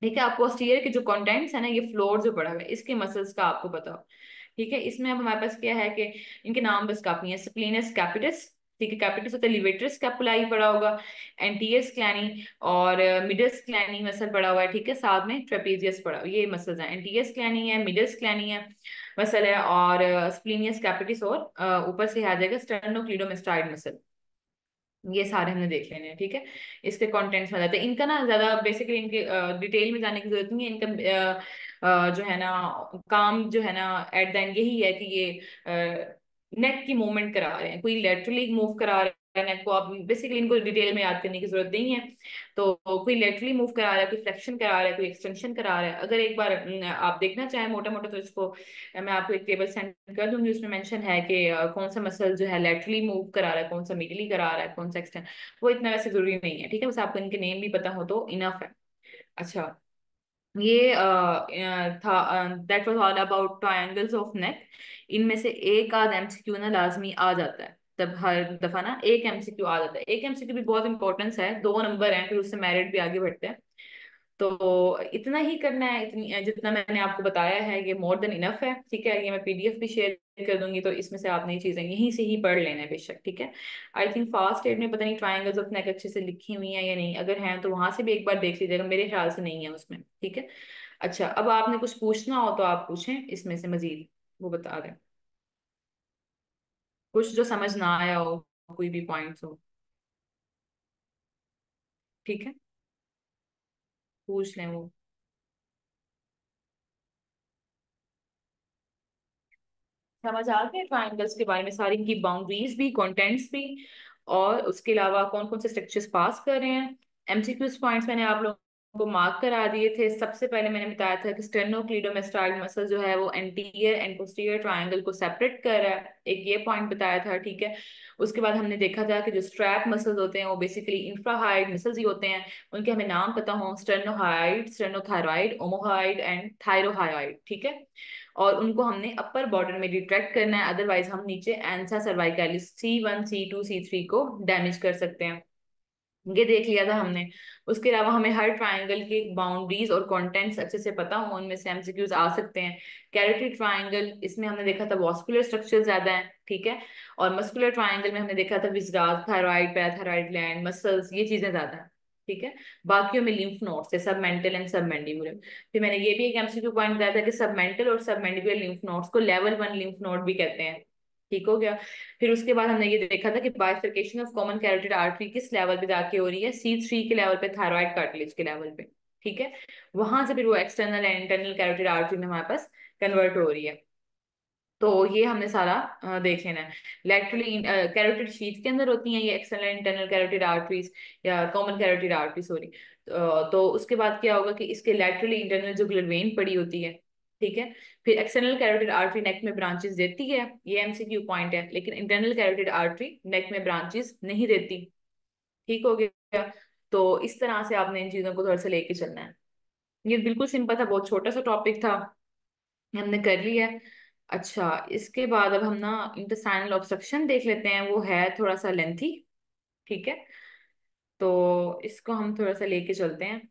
ठीक है। आपको पोस्टीरियर के जो कंटेंट्स है ना, ये फ्लोर जो पड़ा हुआ है, इसके मसल्स का आपको पता हो, ठीक है। इसमें अब हमारे पास क्या है कि इनके नाम बस काफी है। स्प्लिनस कैपिटस, ठीक है, कैपिटस होता है लिवेटर स्कैपुलाई पड़ा होगा, एंटीरियर स्क्लैनी और मिडल स्क्लैनी मसल पड़ा हुआ है, ठीक है। साथ में ट्रेपेजियस पड़ा हुआ है। ये मसल्स हैं, एंटीरियर स्क्लैनी है, मिडल स्क्लैनी है मसल है, और स्प्लिनियस कैपिटिस, और ऊपर से आ जाएगा स्टर्नोक्लीडोमास्टाइड मसल। ये सारे हमने देख लेने हैं, ठीक है। इसके कंटेंट्स में जाते हैं, इनका ना ज्यादा बेसिकली इनके डिटेल में जाने की जरूरत नहीं है। इनका जो है ना काम जो है ना एट द एंड यही है कि ये नेक की मूवमेंट करा रहे हैं, कोई लेटरली मूव करा रहे हैं नेक को। आप बेसिकली इनको डिटेल में याद करने की जरूरत नहीं है। तो कोई लेटरली मूव करा रहा है, कोई फ्लेक्शन करा रहा है, कोई एक्सटेंशन करा रहा है। अगर एक बार आप देखना चाहें मोटा मोटा, तो इसको मैं आपको एक टेबल सेंड कर दूंगी, उसमें मेंशन है कि कौन सा मसल जो है लेटरली मूव करा रहा है, कौन सा मिडली करा रहा है, कौन सा एक्सटेंड। वो इतना वैसे जरूरी नहीं है, ठीक है, बस आपको इनके नेम भी पता हो तो इनफ है। अच्छा, ये था, that was all about triangles of neck. इनमें से एक आध एमसीक्यू ना लाजमी आ जाता है, तब हर दफा ना एक एमसीक्यू आ जाता है। एक एमसीक्यू भी बहुत इंपॉर्टेंस है, 2 नंबर हैं, फिर उससे मेरिट भी आगे बढ़ते हैं। तो इतना ही करना है, इतनी जितना मैंने आपको बताया है ये मोर देन इनफ है, ठीक है। ये मैं पीडीएफ भी शेयर कर दूंगी, तो इसमें से आपने ये चीजें यहीं से ही पढ़ लेना है बेशक, ठीक है। आई थिंक फास्ट एड में पता नहीं ट्रायंगल्स ऑफ नेक अच्छे से लिखी हुई हैं या नहीं, अगर हैं तो वहां से भी एक बार देख लीजिएगा, मेरे ख्याल से नहीं है उसमें, ठीक है। अच्छा, अब आपने कुछ पूछना हो तो आप पूछें इसमें से मजीद, वो बता दें कुछ जो समझ ना आया हो, कोई भी पॉइंट्स हो, ठीक है, पूछ लें वो। समझ आ गए ट्राइंगल्स के बारे में, सारी इनकी बाउंड्रीज भी, कंटेंट्स भी, और उसके अलावा कौन कौन से स्ट्रक्चर्स पास कर रहे हैं। एमसीक्यूज पॉइंट्स मैंने आप लोगों को मार्क करा दिए थे। सबसे पहले मैंने बताया था कि स्टेर्नोक्लीडोमास्टाइड मसल जो है वो एंटीरियर एंड पोस्टीरियर ट्राइंगल को सेपरेट कर रहा है, एक ये पॉइंट बताया था, ठीक है। उसके बाद हमने देखा था कि जो स्ट्रैप मसल्स होते हैं वो बेसिकली इंफ्राहाइड मसल्स ही होते हैं, उनके हमें नाम पता हो, स्टेर्नोहाइड, स्टेर्नोथायराइड, ओमोहाइड एंड थायरोहाइड, ठीक है। और उनको हमने अपर बॉर्डर में रिट्रैक्ट करना है, अदरवाइज हम नीचे एंसा सर्वाइकालिस C1 C2 C3 को डैमेज कर सकते हैं। ये देख लिया था हमने। उसके अलावा हमें हर ट्रायंगल की बाउंड्रीज और कंटेंट्स अच्छे से पता हो, उनमें से एमसीक्यूज आ सकते हैं। कैरोटिड ट्रायंगल, इसमें हमने देखा था वॉस्कुलर स्ट्रक्चर ज्यादा है, ठीक है। और मस्कुलर ट्रायंगल में हमने देखा था विजरास, थायराइड, पैराथायराइड ग्लैंड, मसल्स, ये चीजें ज्यादा है, ठीक है। बाकियों में लिम्फ नोड्स है, सब मेंटल एंड सब मैंडिबुलर। फिर मैंने ये भी एक एमसीक्यू पॉइंट बताया था कि सब मेंटल और सब मैंडिबुलर लिम्फ नोड्स को लेवल 1 लिम्फ नोड भी कहते हैं, ठीक हो गया। फिर उसके बाद हमने ये देखा था कि bifurcation of common carotid artery किस लेवल पे जाके हो रही है, C3 के लेवल पे, थायराइड कार्टिलेज के लेवल पे, ठीक है। वहां से फिर वो external and internal carotid artery में हमारे पास कन्वर्ट हो रही है। तो ये हमने सारा देख लेना है। लेटरली कैरोटिड शीथ के अंदर होती हैं ये एक्सटर्नल इंटरनल कैरोटिड आर्टरीज, या कॉमन कैरोटिड आर्टरी, सॉरी। तो उसके बाद क्या होगा कि इसके लेटरली इंटरनल जुगुलर वेन पड़ी होती है, ठीक है। फिर एक्सटर्नल कैरोटिड आर्टरी नेक में ब्रांचेस देती है, ये एमसीक्यू पॉइंट है, लेकिन इंटरनल कैरोटिड आर्टरी नेक में ब्रांचेस नहीं देती, ठीक हो गया। तो इस तरह से आपने इन चीजों को थोड़ा सा लेके चलना है। ये बिल्कुल सिंपल था, बहुत छोटा सा टॉपिक था, हमने कर लिया है। अच्छा, इसके बाद अब हम ना इंटेस्टाइनल ऑब्स्ट्रक्शन देख लेते हैं, वो है थोड़ा सा लेंथी, ठीक है। तो इसको हम थोड़ा सा लेके चलते हैं।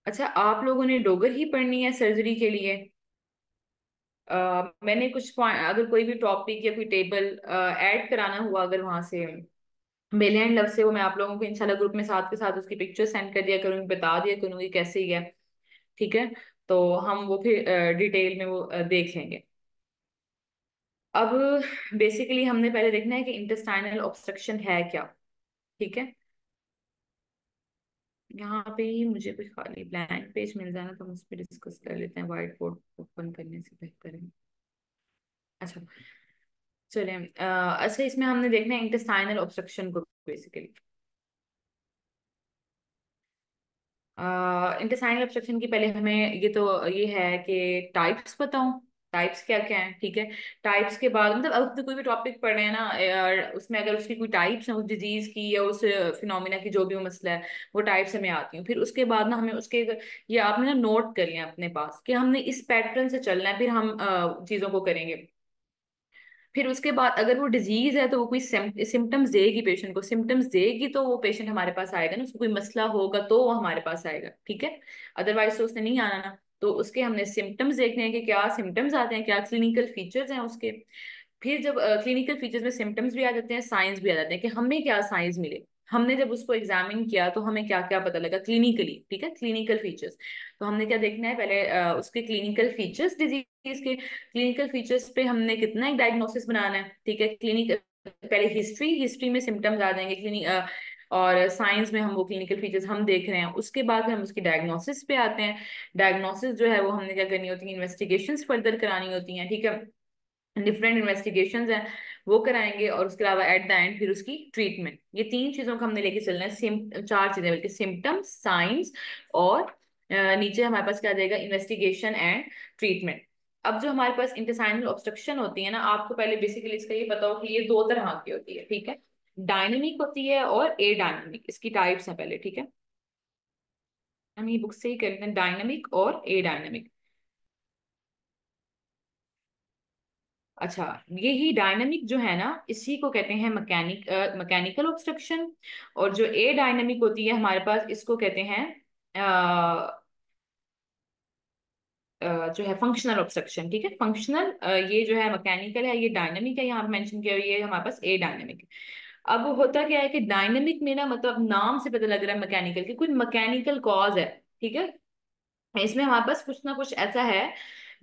अच्छा, आप लोगों ने डोगर ही पढ़नी है सर्जरी के लिए? मैंने कुछ पॉइंट, अगर कोई भी टॉपिक या कोई टेबल ऐड कराना हुआ अगर वहां से मेले एंड लव से, वो मैं आप लोगों को इंशाल्लाह ग्रुप में साथ के साथ उसकी पिक्चर सेंड कर दिया करूंगी, बता दिया करूंगी कैसे ही है, ठीक है। तो हम वो फिर डिटेल में वो देख लेंगे। अब बेसिकली हमने पहले देखना है कि इंटेस्टाइनल ऑब्स्ट्रक्शन है क्या, ठीक है। यहाँ पे ही मुझे कोई खाली ब्लैंक पेज मिल जाए ना, तो हम उस पर डिस्कस कर लेते हैं, व्हाइट बोर्ड ओपन करने से बेहतर है। अच्छा, चलिए। अच्छा, इसमें हमने देखना है इंटेस्टाइनल ऑब्स्ट्रक्शन को बेसिकली। इंटेस्टाइनल ऑब्स्ट्रक्शन की पहले हमें ये है कि टाइप्स बताऊं, टाइप्स क्या क्या है, ठीक है। टाइप्स के बाद मतलब अब तो कोई भी टॉपिक पढ़ रहे हैं ना, और उसमें अगर उसकी कोई टाइप्स है उस डिजीज की या उस फिनोमिना की, जो भी वो मसला है, वो टाइप्स हमें आती हैं। फिर उसके बाद ना हमें उसके, ये आपने ना नोट कर लिया अपने पास कि हमने इस पैटर्न से चलना है, फिर हम चीजों को करेंगे। फिर उसके बाद अगर वो डिजीज है तो वो कोई सिम्टम्स देगी, पेशेंट को सिम्टम्स देगी तो वो पेशेंट हमारे पास आएगा ना, उसको कोई मसला होगा तो वो हमारे पास आएगा, ठीक है। अदरवाइज तो उसने नहीं आना ना। तो उसके हमने सिम्टम्स देखने हैं कि क्या सिम्टम्स आते हैं, क्या क्लिनिकल फीचर्स हैं उसके। फिर जब क्लिनिकल फीचर्स में सिम्टम्स भी आ जाते हैं, साइंस भी आ जाते हैं कि हमें क्या साइंस मिले, हमने जब उसको एग्जामिन किया तो हमें क्या क्या पता लगा क्लिनिकली, ठीक है, क्लिनिकल फीचर्स। तो हमने क्या देखना है पहले, उसके क्लिनिकल फीचर्स, डिजीज के क्लिनिकल फीचर्स पे हमने कितना एक डायग्नोसिस बनाना है, ठीक है। क्लिनिक, पहले हिस्ट्री, हिस्ट्री में सिम्टम्स आ जाएंगे क्लिनिक, और साइंस में हम वो क्लिनिकल फीचर्स हम देख रहे हैं। उसके बाद फिर हम उसकी डायग्नोसिस पे आते हैं। डायग्नोसिस जो है वो हमने क्या करनी होती है, इन्वेस्टिगेशंस फर्दर करानी होती हैं, ठीक है। डिफरेंट इन्वेस्टिगेशंस हैं, वो कराएंगे। और उसके अलावा एट द एंड फिर उसकी ट्रीटमेंट, ये तीन चीजों को हमने लेके चलना है, चार चीजें बल्कि, सिम्टम्स, साइंस, और नीचे हमारे पास क्या आ जाएगा, इन्वेस्टिगेशन एंड ट्रीटमेंट। अब जो हमारे पास इंटेस्टाइनल ऑब्स्ट्रक्शन होती है ना, आपको पहले बेसिकली इसका ये पता हो कि ये दो तरह की होती है, ठीक है। डायनेमिक होती है और ए डायनेमिक, इसकी टाइप्स हैं पहले, ठीक है। हम ये बुक से ही कर लेते हैं, डायनेमिक और ए डायनेमिक। अच्छा, यही डायनामिक जो है ना, इसी को कहते हैं मैकेनिकल ऑब्स्ट्रक्शन। और जो ए डायनामिक होती है हमारे पास, इसको कहते हैं जो है फंक्शनल ऑब्स्ट्रक्शन, ठीक है। फंक्शनल, ये जो है मैकेनिकल है, ये डायनामिक है, यहाँ मेंशन किया हुआ है, ये हमारे पास ए डायनामिक है। अब होता क्या है कि डायनामिक में ना, मतलब नाम से पता लग रहा है मैकेनिकल की, कोई मैकेनिकल कॉज है, ठीक है। इसमें हमारे पास कुछ ना कुछ ऐसा है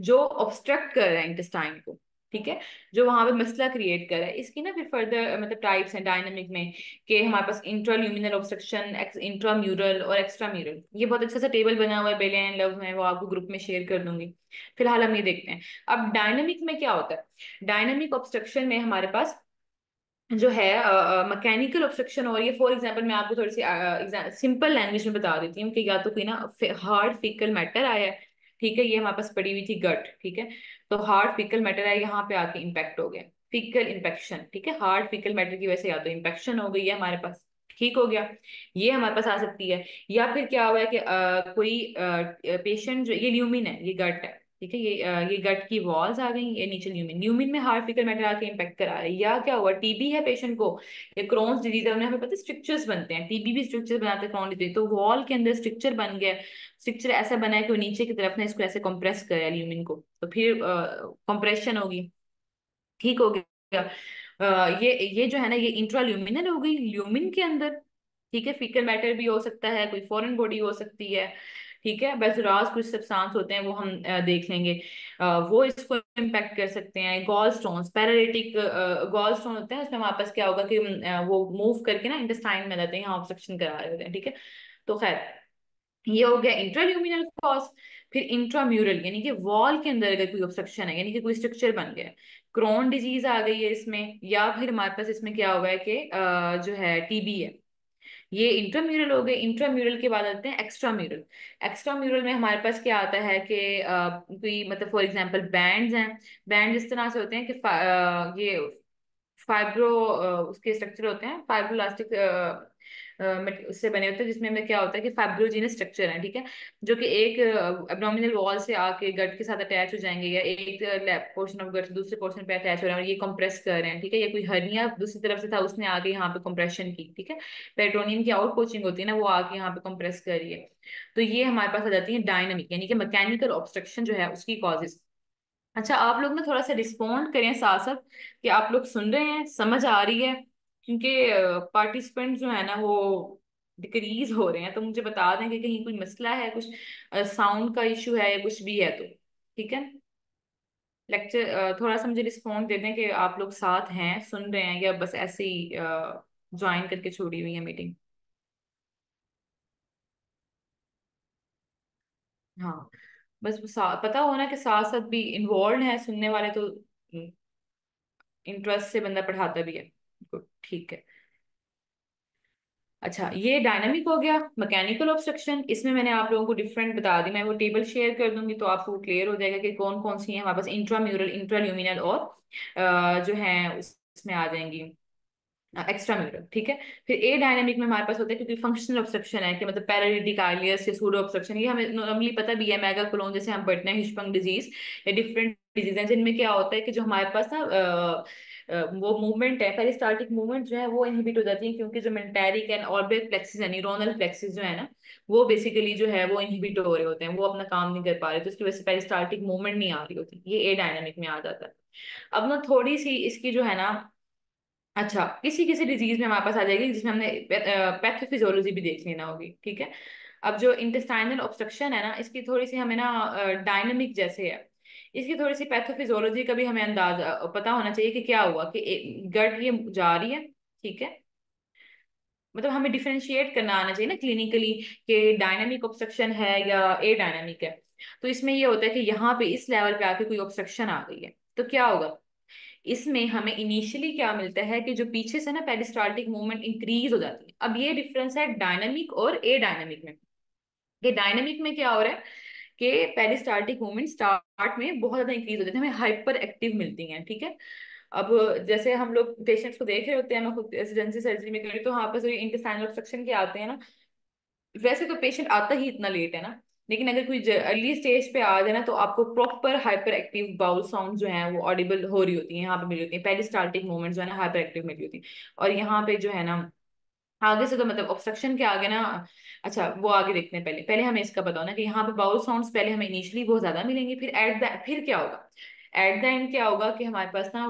जो ऑब्स्ट्रक्ट कर रहा है इंटेस्टाइन को, ठीक है, जो वहां पे मसला क्रिएट कर रहा है। इसकी ना फिर फर्दर मतलब टाइप्स हैं डायनामिक में, कि हमारे पास इंट्राल्यूमिनल ऑब्स्ट्रक्शन, इंट्राम्यूरल और एक्स्ट्राम्यूरल। ये बहुत अच्छा सा टेबल बना हुआ है बेले एंड लव में, वो आपको ग्रुप में शेयर कर दूंगी। फिलहाल हम ये देखते हैं। अब डायनामिक में क्या होता है, डायनामिक ऑब्स्ट्रक्शन में हमारे पास जो है मैकेनिकल ऑब्स्ट्रक्शन हो रही है। फॉर एग्जांपल मैं आपको थोड़ी सी सिंपल लैंग्वेज में बता देती हूँ कि या तो कोई ना हार्ड फीकल मैटर आया है, ठीक है, ये हमारे पास पड़ी हुई थी गट, ठीक है। तो हार्ड फीकल मैटर आया, यहाँ पे आके इम्पैक्ट हो गया। फीकल इन्फेक्शन, ठीक है, हार्ड फीकल मैटर की वजह से या तो इन्फेक्शन हो गई है हमारे पास, ठीक हो गया, ये हमारे पास आ सकती है। या फिर क्या हुआ है कि कोई पेशेंट जो, ये ल्यूमिन है, ये गट है, ठीक है, ये गट की वॉल्स आ गई, ये नीचे ल्यूमिन, ल्यूमिन में हार्ड फीकल मैटर आके इम्पेक्ट करा रहा है। या क्या हुआ, टीबी है पेशेंट को, ये क्रोन्स डिजीज है, उन्हें हमें पता है स्ट्रिक्चर्स बनते हैं, टीबी भी स्ट्रिक्चर बनाते हैं क्रोन डिजीज, तो वॉल के अंदर स्ट्रिक्चर बन गया, स्ट्रिक्चर ऐसा बना है कि वो नीचे की तरफ ना इसको ऐसे कंप्रेस करे ल्यूमिन को, तो फिर कंप्रेशन होगी, ठीक हो गया। ये जो है ना, ये इंट्राल्यूमिनल हो गई ल्यूमिन के अंदर, ठीक है, फीकल मैटर भी हो सकता है, कोई फॉरेन बॉडी हो सकती है, ठीक है, बेसुरास कुछ सब्सटेंस होते हैं वो हम देख लेंगे, वो इसको इम्पेक्ट कर सकते हैं। Gall stones, paralytic gall stone होते हैं, उसमें हमारे पास क्या होगा कि वो मूव करके ना इंटेस्टाइन में जाते हैं, यहाँ ऑब्स्ट्रक्शन करा रहे होते हैं, ठीक है। तो खैर, ये हो गया इंट्राल्यूमिनल कॉज। फिर इंट्राम्यूरल, यानी कि वॉल के अंदर अगर कोई ऑब्स्ट्रक्शन है, यानी कि कोई स्ट्रक्चर बन गया है, क्रोन डिजीज आ गई है इसमें, या फिर हमारे पास इसमें क्या हुआ है कि जो है टीबी है, ये इंट्राम्यूरल हो गए। इंट्राम्यूरल के बाद आते हैं एक्स्ट्राम्यूरल। एक्स्ट्राम्यूरल में हमारे पास क्या आता है कि कोई मतलब फॉर एग्जांपल बैंड्स हैं, बैंड इस तरह से होते हैं कि ये फाइब्रो उसके स्ट्रक्चर होते हैं, फाइब्रोलास्टिक उससे बने होते हैं, जिसमें में क्या होता है कि फाइब्रोजीनस स्ट्रक्चर है, ठीक है, जो कि एक एब्डोमिनल वॉल से आके गट के साथ अटैच हो जाएंगे, या एक पोर्शन ऑफ गट दूसरे पोर्शन पे अटैच हो रहे हैं और ये कंप्रेस कर रहे हैं, ठीक है, या कोई हर्निया दूसरी तरफ से था, उसने आके यहाँ पे कंप्रेशन की, ठीक है, पेरिटोनियम की आउट पोचिंग होती है ना, वो आके यहाँ पे कंप्रेस कर रही है। तो ये हमारे पास आ जाती है डायनामिक, यानी कि मैकेनिकल ऑब्स्ट्रक्शन जो है उसकी कॉजेज। अच्छा, आप लोग ना थोड़ा सा रिस्पॉन्ड करें साथ साथ, कि आप लोग सुन रहे हैं, समझ आ रही है, क्योंकि पार्टिसिपेंट जो है ना वो डिक्रीज हो रहे हैं, तो मुझे बता दें कि कहीं कोई मसला है, कुछ साउंड का इशू है या कुछ भी है तो, ठीक है। लेक्चर थोड़ा सा मुझे रिस्पॉन्ड दे दें कि आप लोग साथ हैं, सुन रहे हैं, या बस ऐसे ही ज्वाइन करके छोड़ी हुई है मीटिंग। हाँ, बस वो पता होना कि साथ साथ भी इन्वॉल्व है सुनने वाले, तो इंटरेस्ट से बंदा पढ़ाता भी है। गुड, ठीक है। अच्छा, ये डायनामिक हो गया। मैकेनिकल ऑब्स्ट्रक्शन, इसमें मैंने आप लोगों को डिफरेंट बता दी, मैं वो टेबल शेयर कर दूंगी तो आपको क्लियर हो जाएगा कि कौन कौन सी है हमारे पास, इंट्राम्यूरल, इंट्राल्यूमिनल और जो है उसमें आ जाएंगी एक्स्ट्रा म्यूरल, ठीक है। फिर ए डायनामिक में हमारे पास होता है, क्योंकि फंक्शनल ऑब्स्ट्रक्शन है कि मतलब पैरालिटिक आइलियस या सूडो ऑब्स्ट्रक्शन, ये हमें नॉर्मली पता भी है, मेगा कोलोन जैसे हम पढ़ते हैं, हिस्पंग डिजीज या डिफरेंट डिजीज हैं, जिनमें क्या होता है कि जो हमारे पास ना वो मूवमेंट है, पेरिस्टाल्टिक मूवमेंट जो है वो इनहिबिट हो जाती है, क्योंकि जो मेंटेरिक एंड ऑर्बिट प्लेक्सिस है, न्यूरोनल प्लेक्सिस जो है ना, वो बेसिकली जो है वो इनहिबिट हो रहे होते हैं, वो अपना काम नहीं कर पा रहे, तो इसकी वजह से पेरिस्टाल्टिक मूवमेंट नहीं आ रही होती, ये ए डायनामिक में आ जाता है। अब ना थोड़ी सी इसकी जो है ना, अच्छा, किसी किसी डिजीज में हमारे पास आ जाएगी जिसमें हमने पैथोफिजियोलॉजी भी देख लेना होगी, ठीक है। अब जो इंटेस्टाइनल ऑब्स्ट्रक्शन है ना, इसकी थोड़ी सी हमें ना डायनामिक जैसे है, इसकी थोड़ी सी पैथोफिजियोलॉजी का भी हमें अंदाजा पता होना चाहिए कि क्या हुआ कि गट ये जा रही है, ठीक है, मतलब हमें डिफरेंशिएट करना आना चाहिए ना क्लिनिकली कि डायनामिक ऑब्स्ट्रक्शन है या ए डायनामिक है। तो इसमें ये होता है कि यहाँ पे इस लेवल पे आके कोई ऑब्स्ट्रक्शन आ गई है, तो क्या होगा, इसमें हमें इनिशियली क्या मिलता है कि जो पीछे से ना पेरिस्टाल्टिक मूवमेंट इंक्रीज हो जाती है। अब ये डिफरेंस है डायनामिक और ए डायनामिक में, कि डायनामिक में क्या हो रहा है कि पेरिस्टाल्टिक मूवमेंट स्टार्ट में बहुत ज्यादा इंक्रीज हो जाती है, हमें हाइपर एक्टिव मिलती हैं, ठीक है। अब जैसे हम लोग पेशेंट्स को देख रहे होते हैं, मैं खुद रेजिडेंसी सर्जरी में करी, तो वहां पर जो इंटेस्टाइनल ऑब्स्ट्रक्शन के आते हैं ना, वैसे तो पेशेंट आता ही इतना लेट है ना, लेकिन अगर कोई अर्ली स्टेज पे आ जाए ना, तो आपको proper hyper active bowel sound जो है वो ऑडिबल हो रही होती है, यहाँ पे मिली होती है, पेरिस्टाल्टिक मूवमेंट जो है ना हाइपर एक्टिव मिली होती है। और यहाँ पे जो है ना आगे से तो मतलब ऑब्स्ट्रक्शन के आगे ना, अच्छा वो आगे देखते हैं, पहले पहले हमें इसका पता होना कि यहाँ पे बाउल साउंड्स पहले हमें इनिशियली बहुत ज्यादा मिलेंगे, फिर एट द फिर क्या होगा, एट द एंड क्या होगा कि हमारे पास ना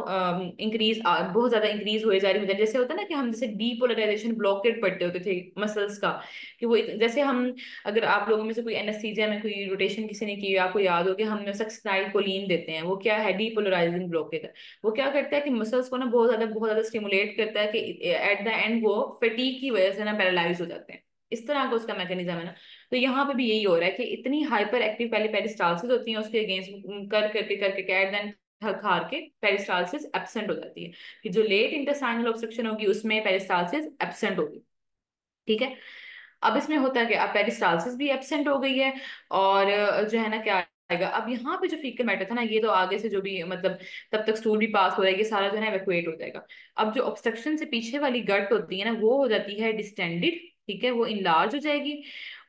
इंक्रीज बहुत ज्यादा इंक्रीज हुए जा रही होती है, जैसे होता है ना कि हम जैसे डीपोलराइजेशन ब्लॉकेट पढ़ते होते थे मसल्स का, कि वो जैसे हम, अगर आप लोगों में से कोई एनेस्थीसिया में कोई रोटेशन किसी ने की, आपको याद हो कि हम सक्सिनाइल कोलीन देते हैं, वो क्या है, डीपोलराइजिंग ब्लॉकेट है। वो क्या करता है कि मसल्स को ना बहुत ज्यादा स्टिमुलेट करता है, कि एट द एंड वो फटीग की वजह से ना पैरालाइज हो जाते हैं, इस तरह का उसका मैकेनिज्म है ना। तो यहाँ पे भी यही हो रहा है कि इतनी हाइपर एक्टिव पहले पेरिस्टालसिस होती है, उसके अगेंस्ट कर करके करके एट द एंड थक हार के पेरिस्टालसिस एब्सेंट हो जाती है, कि जो लेट इंटेस्टाइनल ऑब्स्ट्रक्शन होगी उसमें पेरिस्टालसिस एब्सेंट होगी, ठीक है। अब इसमें होता है कि अब पेरिस्टालसिस भी एब्सेंट हो गई है, और जो है ना क्या आएगा। अब यहाँ पे जो फीकल मैटर था ना, ये तो आगे से जो भी मतलब तब तक स्टूल भी पास हो जाएगी, ये सारा जो है ना इवेकुएट हो जाएगा। अब जो ऑब्स्ट्रक्शन से पीछे वाली गट होती है ना, वो हो जाती है डिस्टेंडेड, ठीक है, वो इनलार्ज हो जाएगी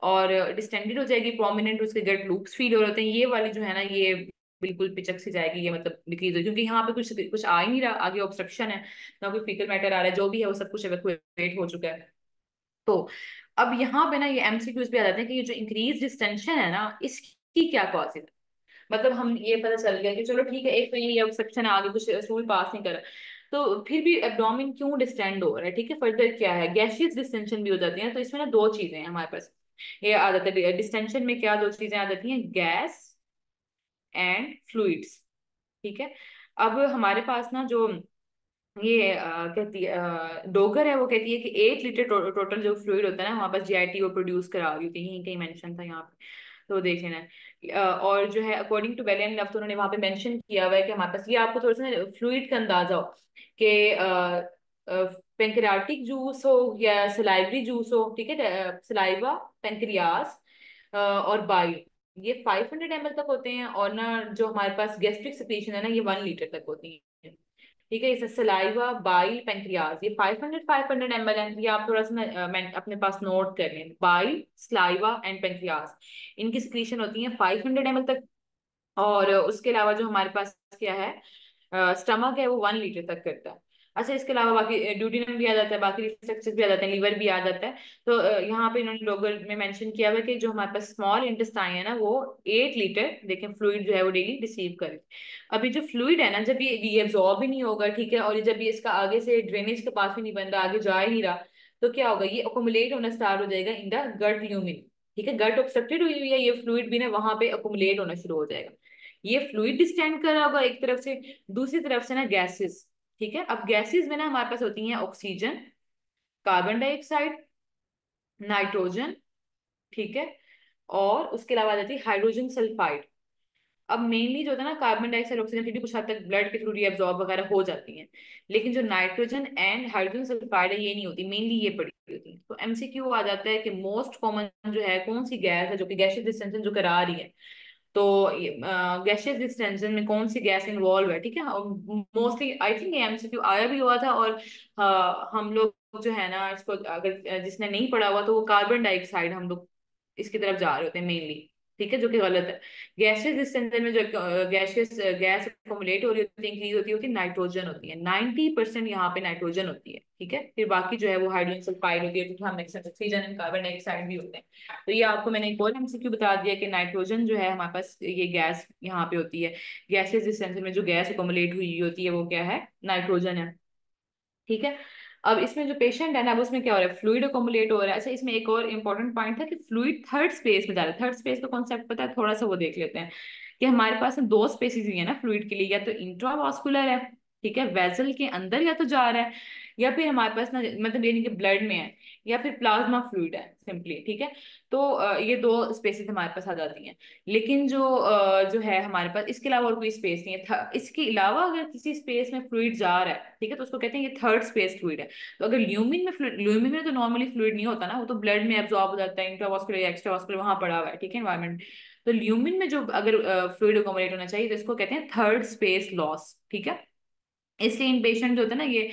और डिस्टेंडेड हो जाएगी, प्रोमिनेंट उसके गट लूप्स फील हो रहे होते हैं। ये वाली जो है ना, ये बिल्कुल पिचक सी जाएगी, ये मतलब डिक्रीज हो, क्योंकि यहाँ पे कुछ कुछ आ ही नहीं रहा, आगे ऑब्स्ट्रक्शन है, ना कोई फीकल मैटर आ रहा है, जो भी है वो सब कुछ इवेकुएट हो चुका है। तो अब यहाँ पे ना ये एमसीक्यूज भी आ जाते हैं कि ये जो इंक्रीज डिस्टेंशन है ना, इसकी क्या कॉज है। मतलब हम ये पता चल गया कि चलो ठीक है, एक तो ये ऑब्स्ट्रक्शन है, आगे कुछ स्टूल पास नहीं कर रहा, तो फिर भी एब्डोमेन क्यों डिस्टेंड हो रहा है, ठीक है, फर्दर क्या है, गैशियस डिस्टेंशन भी हो जाती है। तो इसमें ना दो चीजें हैं हमारे पास, ये आ जाता है डिस्टेंशन में, क्या दो चीजें आ जाती हैं, गैस एंड फ्लूइड्स, ठीक है। अब हमारे पास ना जो ये कहती है डोगर है, वो कहती है कि 8 लीटर टोटल जो फ्लूइड होता है ना, वहाँ पर जीआईटी वो प्रोड्यूस करा रही होती है, यहीं कहीं मेंशन था यहाँ पे, तो देख लेना और जो है according to Bailey and Love, तो उन्होंने वहां पे मेंशन किया हुआ है कि हमारे पास, ये आपको थोड़ा सा फ्लूइड का अंदाजा हो कि पेंक्रियाटिक जूस हो या सलाइवरी जूस हो, ठीक है, सलाइवा, पेंक्रियास और बाइल, ये 500 ml तक होते हैं, और ना जो हमारे पास गैस्ट्रिक सिक्रीशन है ना, ये 1 लीटर तक होती है, ठीक है। इसे सलाइवा, बाइल, पेंक्रियाज, ये 500 है, ये आप थोड़ा सा मैं अपने पास नोट कर लें, बाइल, सलाइवा एंड पेंक्रियाज, इनकी सिक्रीशन होती है 500 ml तक। और उसके अलावा जो हमारे पास क्या है, स्टमक है, वो 1 लीटर तक करता है। अच्छा, इसके अलावा बाकी ड्यूडेनम भी आ जाता है, बाकी रिफ्लेक्सेस भी आ जाते हैं, लीवर भी आ जाता है। तो यहाँ पे इन्होंने लोगों में मेंशन किया हुआ है कि जो हमारे पास स्मॉल इंटेस्टाइन है ना, वो 8 लीटर देखें फ्लूइड जो है वो डेली रिसीव करे। अभी जो फ्लूइड है ना, जब ये एब्जॉर्ब ही नहीं होगा, ठीक है, और ये जब ये इसका आगे से ड्रेनेज के पास भी नहीं बन रहा, आगे जा ही नहीं रहा, तो क्या होगा, ये अकोमुलेट होना स्टार्ट हो जाएगा इन द गट ल्यूमिन, ठीक है, गट ऑब्स्ट्रक्टेड हुई हुई है, ये फ्लूइड भी ना वहां पे अकोमुलेट होना शुरू हो जाएगा। ये फ्लूइड डिस्टेंड कर रहा होगा एक तरफ से, दूसरी तरफ से ना गैसेस, ठीक है। अब गैसेस में ना हमारे पास होती हैं ऑक्सीजन, कार्बन डाइऑक्साइड, नाइट्रोजन, ठीक है, और उसके अलावा आ जाती है हाइड्रोजन सल्फाइड। अब मेनली जो होता है ना, कार्बन डाइऑक्साइड, ऑक्सीजन फिर भी कुछ हद तक ब्लड के थ्रू रीअब्सॉर्ब वगैरह हो जाती हैं, लेकिन जो नाइट्रोजन एंड हाइड्रोजन सल्फाइड है, ये नहीं होती, मेनली ये पड़ी होती है। तो एमसीक्यू आ जाता है कि मोस्ट कॉमन जो है कौन सी गैस है जो कि गैसियस डिस्टेंशन जो करा रही है, तो गैसियस डिस्टेंशन में कौन सी गैस इन्वॉल्व है, ठीक है। मोस्टली आई थिंक ये एमसीक्यू आया भी हुआ था, और हम लोग जो है ना इसको, अगर जिसने नहीं पढ़ा हुआ, तो वो कार्बन डाइऑक्साइड हम लोग इसकी तरफ जा रहे होते हैं मेनली, ठीक है, जो कि गलत है। गैसियस डिस्टेंशन में जो गैसियस गैस अकोमुलेट हो रही होती है, इंक्रीज होती है, नाइट्रोजन होती है, 90% यहाँ पे नाइट्रोजन होती है, ठीक है। फिर बाकी जो है वो हाइड्रोजन सल्फाइड होती है, जो कि हम ऑक्सीजन एंड कार्बन डाइऑक्साइड भी होते हैं। तो ये आपको मैंने एक और एमसीक्यू बता दिया कि नाइट्रोजन जो है हमारे पास, ये गैस यहाँ पे होती है, गैसेस डिस्टेंशन में जो गैस अकोमुलेट हुई होती है वो क्या है, नाइट्रोजन है, ठीक है। अब इसमें जो पेशेंट है ना, अब उसमें क्या हो रहा है, फ्लूइड अकोमुलेट हो रहा है। अच्छा, इसमें एक और इंपॉर्टेंट पॉइंट था कि फ्लूइड थर्ड स्पेस में जा रहा है, थर्ड स्पेस का कॉन्सेप्ट पता है, थोड़ा सा वो देख लेते हैं कि हमारे पास ना दो स्पेसिस ही है ना फ्लूइड के लिए, या तो इंट्रावास्कुलर है, ठीक है, वेसल के अंदर या तो जा रहा है, या फिर हमारे पास ना मतलब यानी कि ब्लड में है, या फिर प्लाज्मा फ्लूइड है सिंपली, ठीक है। तो ये दो स्पेसिस हमारे पास आ जाती हैं। लेकिन जो है हमारे पास इसके अलावा और कोई स्पेस नहीं है, इसके अलावा अगर किसी स्पेस में फ्लूइड जा रहा है, ठीक है, तो उसको कहते हैं ये थर्ड स्पेस फ्लूइड है। तो अगर ल्यूमिन में फ्लूइड, ल्यूमिन में तो नॉर्मली फ्लूइड नहीं होता ना, वो तो ब्लड में एब्जॉर्ब हो जाता है, इंट्रावास्कुलर या एक्स्ट्रावास्कुलर वहां पड़ा हुआ है, ठीक है, एनवायरमेंट। तो ल्यूमिन में जो अगर फ्लूइड अकोमोडेट होना चाहिए, तो इसको कहते हैं थर्ड स्पेस लॉस, ठीक है। इसलिए इन पेशेंट जो होता है ना, ये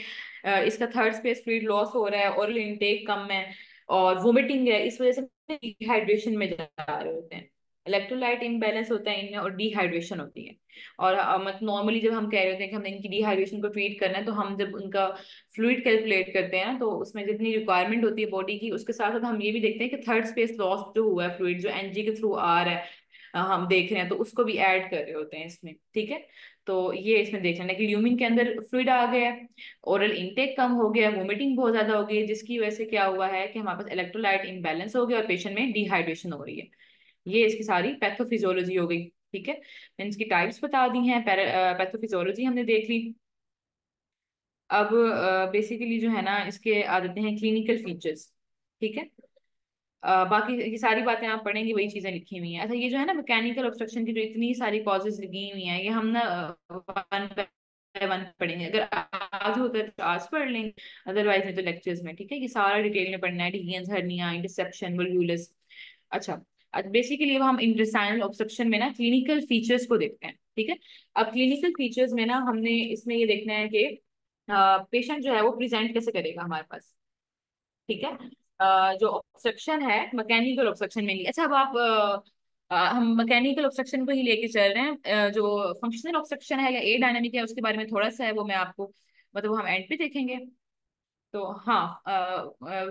इसका थर्ड स्पेस फ्लूइड लॉस हो रहा है, ओरल इनटेक कम है और वोमिटिंग है, इस वजह से डिहाइड्रेशन में जा रहे होते हैं, इलेक्ट्रोलाइट इम्बैलेंस होता है इनमें और डिहाइड्रेशन होती है। और मतलब नॉर्मली जब हम कह रहे होते हैं कि हमने इनकी डिहाइड्रेशन को ट्रीट करना है, तो हम जब उनका फ्लूइड कैलकुलेट करते हैं ना, तो उसमें जितनी रिक्वायरमेंट होती है बॉडी की, उसके साथ साथ हम ये भी देखते हैं कि थर्ड स्पेस लॉस जो हुआ है, फ्लूइड जो एनजी के थ्रू आ रहा है, हम देख रहे हैं, तो उसको भी ऐड कर रहे होते हैं इसमें, ठीक है। तो ये इसमें देख लेना कि ल्यूमिन के अंदर फ्लूइड आ गया है, ओरल इनटेक कम हो गया, वोमिटिंग बहुत ज्यादा हो गई है, जिसकी वजह से क्या हुआ है कि हमारे पास इलेक्ट्रोलाइट इम्बैलेंस हो गया और पेशेंट में डिहाइड्रेशन हो रही है। ये इसकी सारी पैथोफिजियोलॉजी हो गई, ठीक है। मैंने इसकी टाइप्स बता दी हैं, पैथोफिजियोलॉजी हमने देख ली। अब बेसिकली जो है ना, इसके आ जाते हैं क्लिनिकल फीचर्स, ठीक है। बाकी ये सारी बातें आप पढ़ेंगे, वही चीजें लिखी हुई हैं। अच्छा, ये जो है ना मैकेनिकल ऑब्स्ट्रक्शन की जो इतनी सारी कॉजेज लिखी हुई हैं, ये हम ना वन बाय वन पढ़ेंगे, अगर आज होता है तो आज पढ़ लेंगे, अदरवाइज में तो लेक्चर्स में, ठीक है। ये सारा डिटेल में पढ़ना है, डिहियंस, हर्निया, इंटरसेप्शन, वोल्वुलस। अच्छा, बेसिकली हम इंटेस्टाइनल ऑब्स्ट्रक्शन में ना क्लिनिकल फीचर्स को देखते हैं, ठीक है। अब क्लिनिकल फीचर्स में ना हमने इसमें ये देखना है कि पेशेंट जो है वो प्रेजेंट कैसे करेगा हमारे पास, ठीक है। जो ऑब्स्ट्रक्शन है मैकेनिकल ऑब्स्ट्रक्शन में, अच्छा अब आप हम मैकेनिकल ऑब्स्ट्रक्शन को ही लेके चल रहे हैं। जो फंक्शनल ऑब्स्ट्रक्शन है या ए डायनामिक है उसके बारे में थोड़ा सा है, वो मैं आपको मतलब वो हम एंड पे देखेंगे। तो हाँ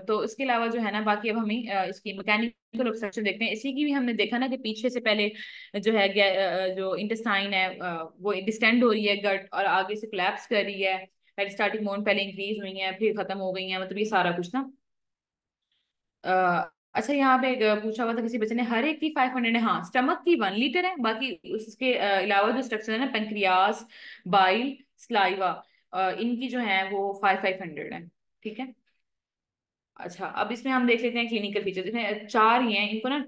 तो इसके अलावा जो है ना बाकी अब हमें इसकी मैकेनिकल ऑब्स्ट्रक्शन देखते हैं। इसी की भी हमने देखा ना कि पीछे से पहले जो है जो इंटेस्टाइन है वो डिस्टेंड हो रही है गट, और आगे से कोलैप्स कर रही है। पेरिस्टाल्टिक मोन पहले इंक्रीज हुई है फिर खत्म हो गई है, मतलब ये सारा कुछ ना। अच्छा यहाँ पे एक पूछा हुआ था किसी बच्चे ने, हर एक की 500 है। हाँ, स्टमक की 1 लीटर है, बाकी उसके अलावा जो स्ट्रक्चर है ना, पेंक्रियास, बाइल, स्लाइवा, इनकी जो है वो 500 है, ठीक है। अच्छा अब इसमें हम देख लेते हैं क्लिनिकल फीचर्स। इसमें चार ही हैं, इनको ना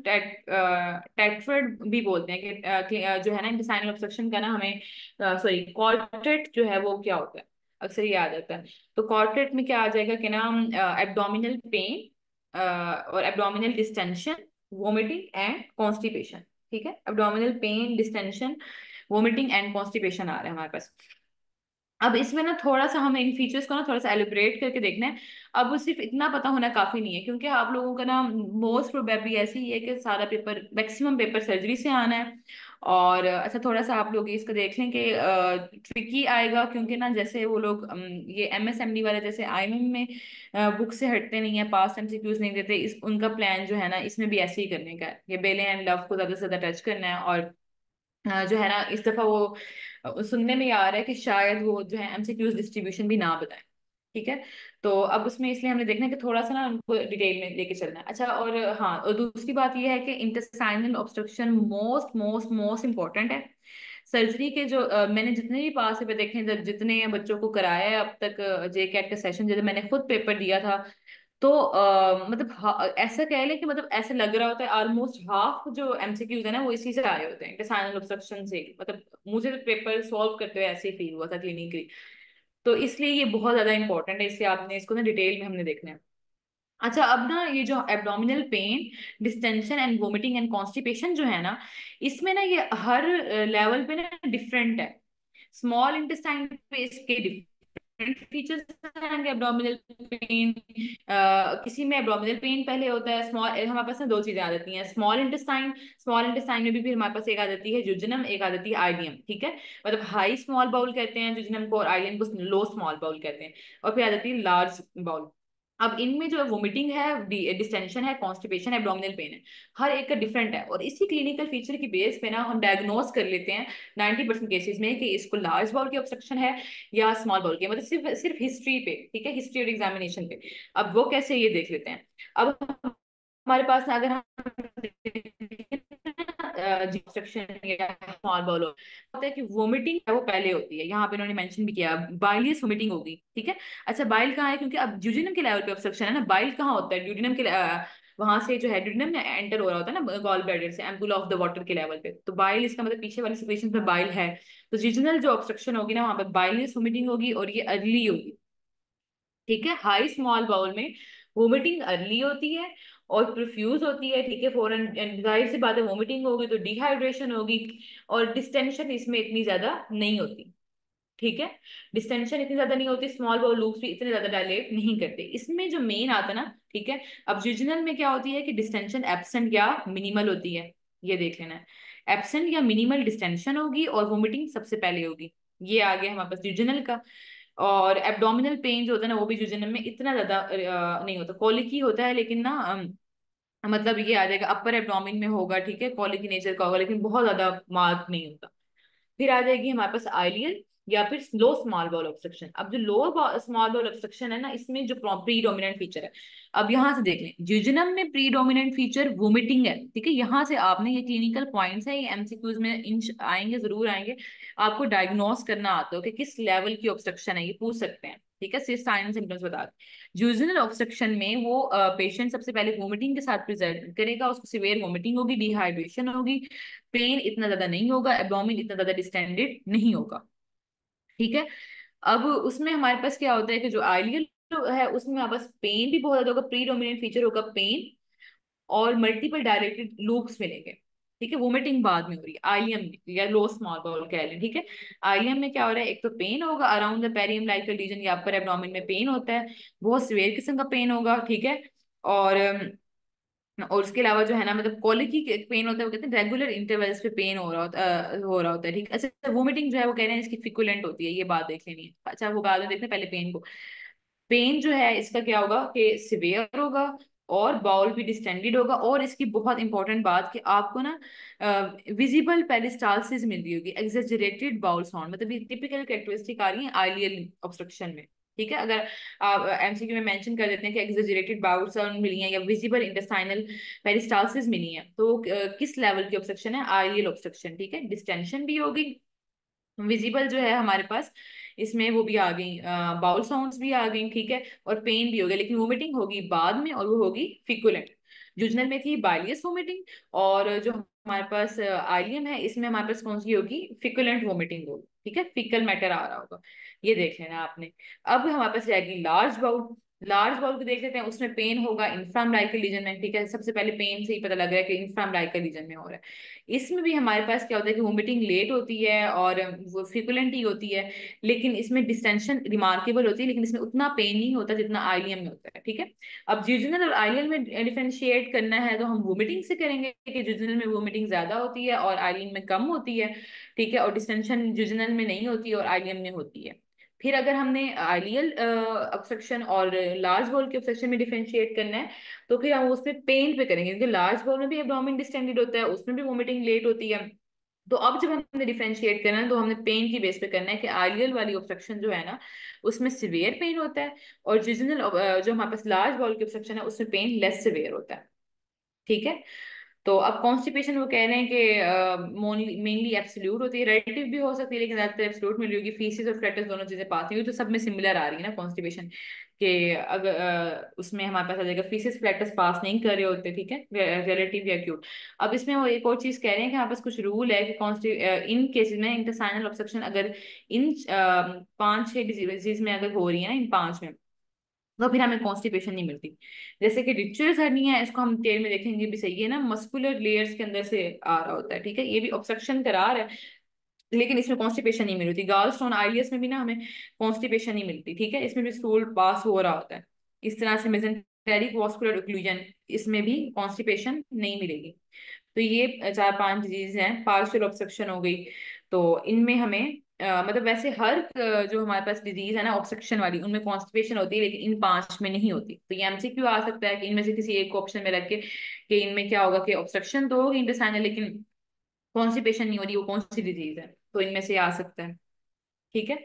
टेट्राड भी बोलते हैं जो है ना इंटेस्टाइनल ऑब्स्ट्रक्शन का ना हमें सॉरी कॉर्टेट जो है वो क्या होता है, अक्सर ये आ जाता है। तो कॉर्टेट में क्या आ जाएगा कि ना एब्डोमिनल पेन और abdominal distension, vomiting and constipation, ठीक है। Abdominal pain, distension, vomiting and constipation आ रहा है हमारे पास। अब इसमें ना थोड़ा सा हमें इन फीचर्स को ना थोड़ा सा एलिब्रेट करके देखना है। अब वो सिर्फ इतना पता होना काफी नहीं है, क्योंकि आप लोगों का ना मोस्ट प्रोबेबली ऐसे ही है कि सारा पेपर, मैक्सिमम पेपर सर्जरी से आना है। और अच्छा थोड़ा सा आप लोग इसका देख लें कि ट्रिकी आएगा, क्योंकि ना जैसे वो लोग ये एमएसएमडी वाले जैसे आईएमएम में बुक से हटते नहीं है, पास एमसीक्यूज नहीं देते, इस उनका प्लान जो है ना इसमें भी ऐसे ही करने का है, ये बेले एंड लव को ज्यादा से ज्यादा टच करना है। और जो है ना इस दफा वो सुनने में ये आ रहा है कि शायद वो जो है एमसीक्यूज डिस्ट्रीब्यूशन भी ना बताए, ठीक है। तो अब उसमें इसलिए हमने देखना है कि थोड़ा सा ना उनको डिटेल में लेके चलना है। अच्छा और हाँ, और दूसरी बात ये है कि intestinal obstruction most most most important है। सर्जरी के जो मैंने जितने भी पास पे देखे हैं, जब जितने बच्चों को कराया है अब तक जे कैट का सेशन, जब मैंने खुद पेपर दिया था, तो मतलब ऐसा कह लें कि मतलब ऐसे लग रहा होता है ऑलमोस्ट हाफ जो एमसीक्यूज है ना वो इसी से आए होते हैं, इंटेस्टाइनल ऑब्स्ट्रक्शन से। मतलब मुझे तो पेपर सॉल्व करते हुए ऐसे ही फील हुआ था क्लिनिकली। तो इसलिए ये बहुत ज्यादा इंपॉर्टेंट है, इसलिए आपने इसको ना डिटेल में हमने देखना है। अच्छा अब ना ये जो abdominal pain, distension and vomiting and constipation जो है ना, इसमें ना ये हर लेवल पे ना डिफरेंट है। स्मॉल इंटेस्टाइन पे इसके डिफरेंट फीचर्स आएंगे। एब्डोमिनल पेन, किसी में एब्डोमिनल पेन पहले होता है, स्मॉल हमारे पास ना दो चीजें आ जाती हैं, स्मॉल इंटेस्टाइन, स्मॉल इंटेस्टाइन में भी फिर हमारे पास एक आ जाती है जुजिनम, एक आ जाती है आइलियम, ठीक है। मतलब हाई स्मॉल बाउल कहते हैं जुजिनम को, और आइलियम को लो स्मॉल बाउल कहते हैं, और फिर आ जाती है लार्ज बाउल। अब इनमें जो वोमिटिंग है, डिस्टेंशन है, कॉन्स्टिपेशन है, एब्डोमिनल पेन है, हर एक का डिफरेंट है। और इसी क्लिनिकल फीचर की बेस पे ना हम डायग्नोस कर लेते हैं 90% केसेस में कि इसको लार्ज बाउल की ऑब्स्ट्रक्शन है या स्मॉल बाउल की, मतलब सिर्फ सिर्फ हिस्ट्री पे, ठीक है, हिस्ट्री और एग्जामिनेशन पे। अब वो कैसे ये देख लेते हैं। अब हमारे पास ना अगर हम ऑब्स्ट्रक्शन या स्मॉल बाउल होता है कि वोमिटिंग है वो पहले होती है, यहाँ पे उन्होंने मेंशन भी किया बाइलियस वोमिटिंग होगी, ठीक है। अच्छा बाइल कहाँ है, क्योंकि अब ड्यूडिनम के लेवल पे ऑब्स्ट्रक्शन है ना, बाइल कहाँ होता है ड्यूडिनम के वहां से जो है ड्यूडिनम में एंटर हो रहा होता है ना गॉल ब्लैडर से, एम्पुल ऑफ द वाटर के लेवल पे, तो बाइल इसका मतलब पीछे वाली सिचुएशन पे बाइल है। तो रीजनल जो ऑब्स्ट्रक्शन होगी ना वहां पे बाइलियस वोमिटिंग होगी, और ये अर्ली होगी, ठीक है। हाई स्मॉल बाउल में वोमिटिंग अर्ली होती है और प्रोफ्यूज होती है, ठीक है, फौरन, जाहिर सी बात है वोमिटिंग होगी तो डिहाइड्रेशन होगी। और डिस्टेंशन इसमें इतनी ज्यादा नहीं होती, ठीक है। डिस्टेंशन इतनी ज्यादा नहीं होती, स्मॉल बाउल लूप्स भी इतने ज्यादा डायलेट नहीं करते। इसमें जो मेन आता है ना, ठीक है, अब रीजनल में क्या होती है कि डिस्टेंशन एब्सेंट या मिनिमल होती है, ये देख लेना है। एब्सेंट या मिनिमल डिस्टेंशन होगी और वोमिटिंग सबसे पहले होगी, ये आ गया हमारे पास रीजनल का। और एब्डोमिनल पेन जो होता है ना वो भी ड्यूडेनम में इतना ज्यादा नहीं होता, कॉलिक ही होता है, लेकिन ना मतलब ये आ जाएगा अपर एब्डोमिन में होगा, ठीक है, कॉलिक नेचर का होगा, लेकिन बहुत ज्यादा मार्क नहीं होता। फिर आ जाएगी हमारे पास आइलियल या फिर लो स्मॉल बाउल ऑब्स्ट्रक्शन। अब जो लो स्मॉल बाउल ऑब्स्ट्रक्शन है ना, इसमें जो प्री डोमिनेंट फीचर है, अब यहाँ से देख लें, ज्यूजनम में प्री डोमिनेंट फीचर वोमिटिंग है, ठीक है। यहाँ से आपने ये क्लिनिकल पॉइंट्स है, ये एमसीक्यूज में आएंगे, जरूर आएंगे। आपको डायग्नोस करना आता हो कि किस लेवल की ऑब्स्ट्रक्शन है, ये पूछ सकते हैं, ठीक है, सिर्फ साइन एंड सिम्टम्स बता दें। ज्यूजनल ऑब्स्ट्रक्शन में वो पेशेंट सबसे पहले वोमिटिंग के साथ प्रेजेंट करेगा, उसको सिवियर वोमिटिंग होगी, डिहाइड्रेशन होगी, पेन इतना ज्यादा नहीं होगा, एब्डोमिन इतना ज्यादा डिस्टेंडेड नहीं होगा, ठीक है। अब उसमें हमारे पास क्या होता है कि जो आइलियल है उसमें हमारे पास पेन भी बहुत ज्यादा होगा, प्री डोमिनेंट फीचर होगा पेन, और मल्टीपल डायरेक्टेड लूप्स मिलेंगे। ठीक है, वोमिटिंग बाद में हो रही है आइलियम में या लो स्मॉल बाउल कह लें। ठीक है, आइलियम में क्या हो रहा है, एक तो पेन होगा अराउंड द पेरियम लाइकल रीजन या अपर एब्डोमेन में पेन होता है, बहुत सीवियर किस्म का पेन होगा। ठीक है, और और उसके अलावा जो है ना मतलब क्वालिटी पेन होता है, वो कहते हैं रेगुलर इंटरवल्स पे पेन हो रहा होता है। ठीक है, अच्छा वोमिटिंग जो है वो कह रहे हैं इसकी फिकुलेंट होती है, ये बात देख लेनी है। अच्छा वो बाद में देखते हैं, पहले पेन को। पेन जो है इसका क्या होगा कि सिवियर होगा, और बाउल भी डिस्टेंडेड होगा, और इसकी बहुत इंपॉर्टेंट बात कि आपको ना विजिबल पेरिस्टालसिस मिल रही होगी, एग्जेजरेटेड बाउल साउंड, मतलब ये टिपिकल कैरेक्टरिस्टिक आ रही है आइलियल ऑब्स्ट्रक्शन में। ठीक है, अगर आप एमसीक्यू में मेंशन कर देते हैं कि एग्जेजरेटेड बाउल साउंड मिली है या विजिबल इंटेस्टाइनल पेरिस्टालसिस मिली है, तो किस लेवल की ऑब्स्ट्रक्शन है, आइलियल ऑब्स्ट्रक्शन। ठीक है, डिस्टेंशन भी होगी, विजिबल जो है हमारे पास इसमें वो भी आ गई, बाउल साउंड्स भी आ गई। ठीक है, और पेन भी हो गया, लेकिन वोमिटिंग होगी बाद में, और वो होगी फिकुलेंट। जुजनल में थी बाइलियस वोमिटिंग, और जो हमारे पास आइलियम है इसमें हमारे पास कौन सी होगी, फिकुलेंट वोमिटिंग होगी। ठीक है, फिकल मैटर आ रहा होगा, ये देख लेना आपने। अब हमारे पास रहेगी लार्ज बाउल। लार्ज बाउल को देख लेते हैं, उसमें पेन होगा इंफ्राम लाइकल रीजन में। ठीक है, सबसे पहले पेन से ही पता लग रहा है कि इंफ्राम लाइकल रीजन में हो रहा है। इसमें भी हमारे पास क्या होता है कि वोमिटिंग लेट होती है और वो फ्रिक्वेंट ही होती है, लेकिन इसमें डिस्टेंशन रिमार्केबल होती है, लेकिन इसमें उतना पेन नहीं होता जितना आइलियम में होता है। ठीक है, अब जिजनल और आइलियम में डिफरेंशिएट करना है तो हम वोमिटिंग से करेंगे कि जिजनल में वोमिटिंग ज्यादा होती है और आइलियम में कम होती है। ठीक है, और डिस्टेंशन जिजनल में नहीं होती है और आइलियम में होती है। फिर अगर हमने आइलियल ऑब्स्ट्रक्शन और लार्ज बॉल के ऑब्स्ट्रक्शन में डिफरेंशिएट करना है, तो फिर हम उसमें पेन पे करेंगे, क्योंकि लार्ज बाउल में भी एब्डोमेन डिस्टेंडेड होता है, उसमें भी वोमिटिंग लेट होती है। तो अब जब हमने डिफरेंशिएट करना है तो हमने पेन की बेस पे करना है कि आर्लियल वाली ऑब्स्ट्रक्शन जो है ना उसमें सिवियर पेन होता है, और जिजनल जो हमारे पास लार्ज बाउल की ऑब्स्ट्रक्शन है उसमें पेन लेस सिवियर होता है। ठीक है, तो अब कॉन्स्टिपेशन वो कह रहे हैं कि मेनली एब्सोल्यूट होती है, रिलेटिव भी हो सकती है, लेकिन ज्यादातर एब्सोल्यूट मिल रही होगी। फीसिस और फ्लैटस दोनों चीजें पाती हुई तो सब में सिमिलर आ रही है ना कॉन्स्टिपेशन, कि अगर उसमें हमारे पास आ जाएगा फीसिस फ्लैटस पास नहीं कर रहे होते। ठीक है, रिलेटिव या एक्यूट। अब इसमें वो एक और चीज कह रहे हैं कि हमारे पास कुछ रूल है कि इन केसेस में इंटेस्टाइनल ऑब्स्ट्रक्शन अगर इन 5-6 डिजीज में अगर हो रही है ना, इन 5 में, तो फिर हमें कॉन्स्टिपेशन नहीं मिलती। जैसे कि रिचुअल्स हर्निया है, इसको हम डिटेल में देखेंगे भी, सही है ना, मस्कुलर लेयर्स के अंदर से आ रहा होता है। ठीक है, ये भी ऑब्स्ट्रक्शन करा रहा है, लेकिन इसमें कॉन्स्टिपेशन नहीं मिल रही। गाल स्टोन आइलियस में भी ना हमें कॉन्स्टिपेशन नहीं मिलती। ठीक है, इसमें भी स्टूल पास हो रहा होता है। इस तरह से मेसेंटेरिक वास्कुलर ओक्लूजन, इसमें भी कॉन्स्टिपेशन नहीं मिलेगी। तो ये 4-5 डिजीज हैं, पार्शियल ऑब्स्ट्रक्शन हो गई, तो इनमें हमें मतलब वैसे हर जो हमारे पास डिजीज है ना ऑब्स्ट्रक्शन वाली, उनमें कॉन्स्टिपेशन होती है, लेकिन इन 5 में नहीं होती। तो ये एमसीक्यू आ सकता है कि इनमें से किसी एक ऑप्शन में रख के कि इनमें क्या होगा कि ऑब्स्ट्रक्शन तो होगी इंटेस्टाइनल, लेकिन कॉन्स्टिपेशन नहीं हो रही, वो कौन सी डिजीज है, तो इनमें से आ सकता है। ठीक है,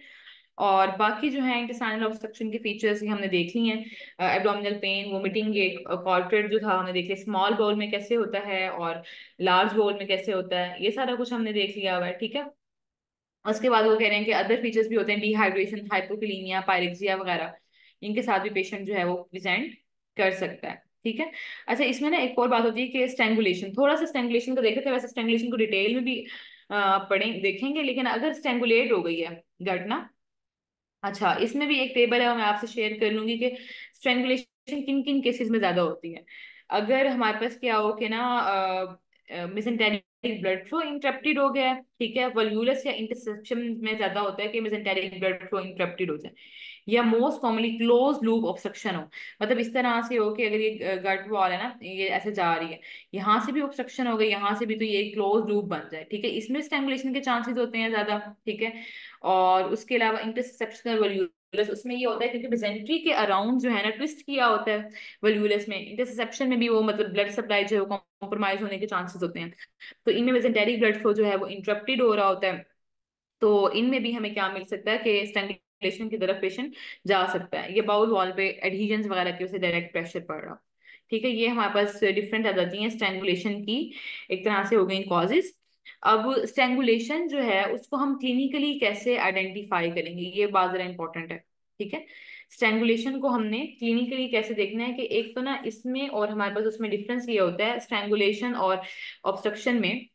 और बाकी जो है इंटेस्टाइनल ऑब्स्ट्रक्शन के फीचर्स हमने देख लिए हैं, एब्डोमिनल पेन, वोमिटिंग, ये कॉर्ट्रेट जो था हमने देख लिया, स्मॉल बाउल में कैसे होता है और लार्ज बाउल में कैसे होता है, ये सारा कुछ हमने देख लिया हुआ है। ठीक है, उसके बाद वो कह रहे हैं कि अदर फीचर्स भी होते हैं, डिहाइड्रेशन, हाइपोकलीमिया, पायरेक्सिया वगैरह, इनके साथ भी पेशेंट जो है वो प्रेजेंट कर सकता है। ठीक है, अच्छा इसमें ना एक और बात होती है कि स्ट्रैंगुलेशन, थोड़ा सा स्ट्रैंगुलेशन को देखे थे, वैसे स्ट्रैंगुलेशन को डिटेल में भी पढ़ें देखेंगे, लेकिन अगर स्ट्रैंगुलेट हो गई है गट ना, अच्छा इसमें भी एक टेबल है वो मैं आपसे शेयर कर लूंगी कि स्ट्रैंगुलेशन किन किन केसेस में ज्यादा होती है। अगर हमारे पास क्या हो कि ना मेसेंटेरिक ब्लड फ्लो इंटरप्टेड हो गया है, ठीक है, वल्वुलस या इंटरसेप्शन में ज्यादा होता है कि मेसेंटेरिक ब्लड फ्लो इंटरप्टेड हो जाए, या most commonly close loop obstruction हो, मतलब इस तरह से हो कि अगर ये गट वॉल है ना ये ऐसे जा रही है, यहाँ से भी ऑब्स्ट्रक्शन हो गई, यहाँ से भी, तो ये क्लोज लूप बन जाए। ठीक है, इसमें स्ट्रैंगुलेशन के चांसेस होते हैं ज्यादा। ठीक है, और उसके अलावा इंटरसेप्शनल वल्वुलस, उसमें ये होता है क्योंकि मेसेंट्री के अराउंड जो है ना ट्विस्ट किया होता है वल्वुलस में, इंटरसेप्शन में भी वो मतलब ब्लड सप्लाई जो है वो कॉम्प्रोमाइज होने के चांसेस होते हैं, तो इनमें मेसेंटेरिक ब्लड फ्लो जो है वो इंटरप्टेड हो रहा होता है, तो इनमें भी हमें क्या मिल सकता है कि स्ट्रैंगुलेशन की तरफ पेशेंट जा सकता है, ये बाउल वॉल पे एडहीजन वगैरह की वजह से डायरेक्ट प्रेशर पड़ रहा। ठीक है, ये हमारे पास डिफरेंट आ जाती हैं स्ट्रैंगुलेशन की, एक तरह से हो गई कॉजेज। अब स्ट्रैंगुलेशन जो है उसको हम क्लिनिकली कैसे आइडेंटिफाई करेंगे, ये बात जरा इंपॉर्टेंट है। ठीक है, स्ट्रैंगुलेशन को हमने क्लिनिकली कैसे देखना है कि एक तो ना इसमें और हमारे पास उसमें डिफरेंस ये होता है स्ट्रैंगुलेशन और ऑब्स्ट्रक्शन में,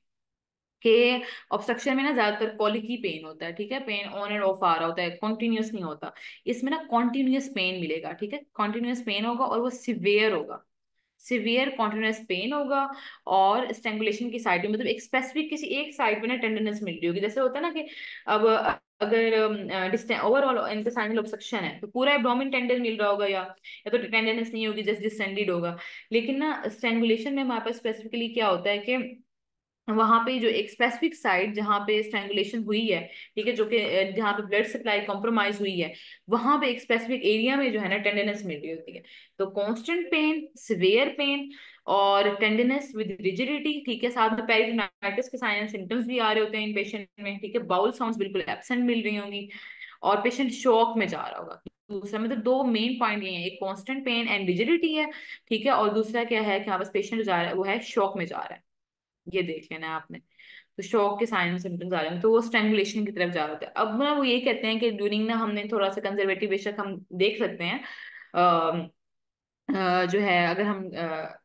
कि ऑब्स्ट्रक्शन में ना ज्यादातर कॉलिकी पेन होता है। ठीक है, पेन ऑन एंड ऑफ आ रहा होता है, कॉन्टिन्यूस नहीं होता। इसमें ना कॉन्टिन्यूस पेन मिलेगा। ठीक है, कॉन्टिन्यूस पेन होगा और वो सिवियर होगा, सिवियर कॉन्टिन्यूस पेन होगा, और स्ट्रैंगुलेशन की साइड में, मतलब एक स्पेसिफिक किसी एक साइड पे ना टेंडरनेस मिल रही होगी। जैसे होता है ना कि अब अगर ओवरऑल इंटेस्टाइनल ऑब्स्ट्रक्शन है तो पूरा एब्डोमेन टेंडर मिल रहा होगा, या तो टेंडरनेस नहीं होगी, जस्ट डिस्टेंडेड होगा। लेकिन ना स्ट्रैंगुलेशन में हमारे पास स्पेसिफिकली क्या होता है कि वहां पे जो एक स्पेसिफिक साइड जहां पे स्ट्रैंगुलेशन हुई है, ठीक है, जो कि जहां पे ब्लड सप्लाई कॉम्प्रोमाइज हुई है, वहां पे एक स्पेसिफिक एरिया में जो है ना टेंडरनेस मिल रही होती है। तो कांस्टेंट पेन, सिवियर पेन, और टेंडरनेस विद रिजिडिटी, ठीक है, साथ में पेरिटोनाइटिस के साइन एंड सिम्टम्स भी आ रहे होते हैं इन पेशेंट में, ठीक है, बाउल साउंड्स बिल्कुल एब्सेंट मिल रही होंगी, और पेशेंट शॉक में जा रहा होगा। दूसरा मतलब दो मेन पॉइंट ये हैं, एक कांस्टेंट पेन एंड रिजिडिटी है, ठीक है, और दूसरा क्या है कि हाँ बस पेशेंट जा रहा है वो है शॉक में जा रहा है। ये देख लेना है आपने। तो शॉक के साइन सिम्टम्स आ रहे हैं तो वो स्ट्रैंगुलेशन की तरफ जा रहे होते हैं। अब ना वो ये कहते हैं कि ड्यूरिंग ना हमने थोड़ा सा कंजर्वेटिव, बेशक हम देख सकते हैं जो है, अगर हम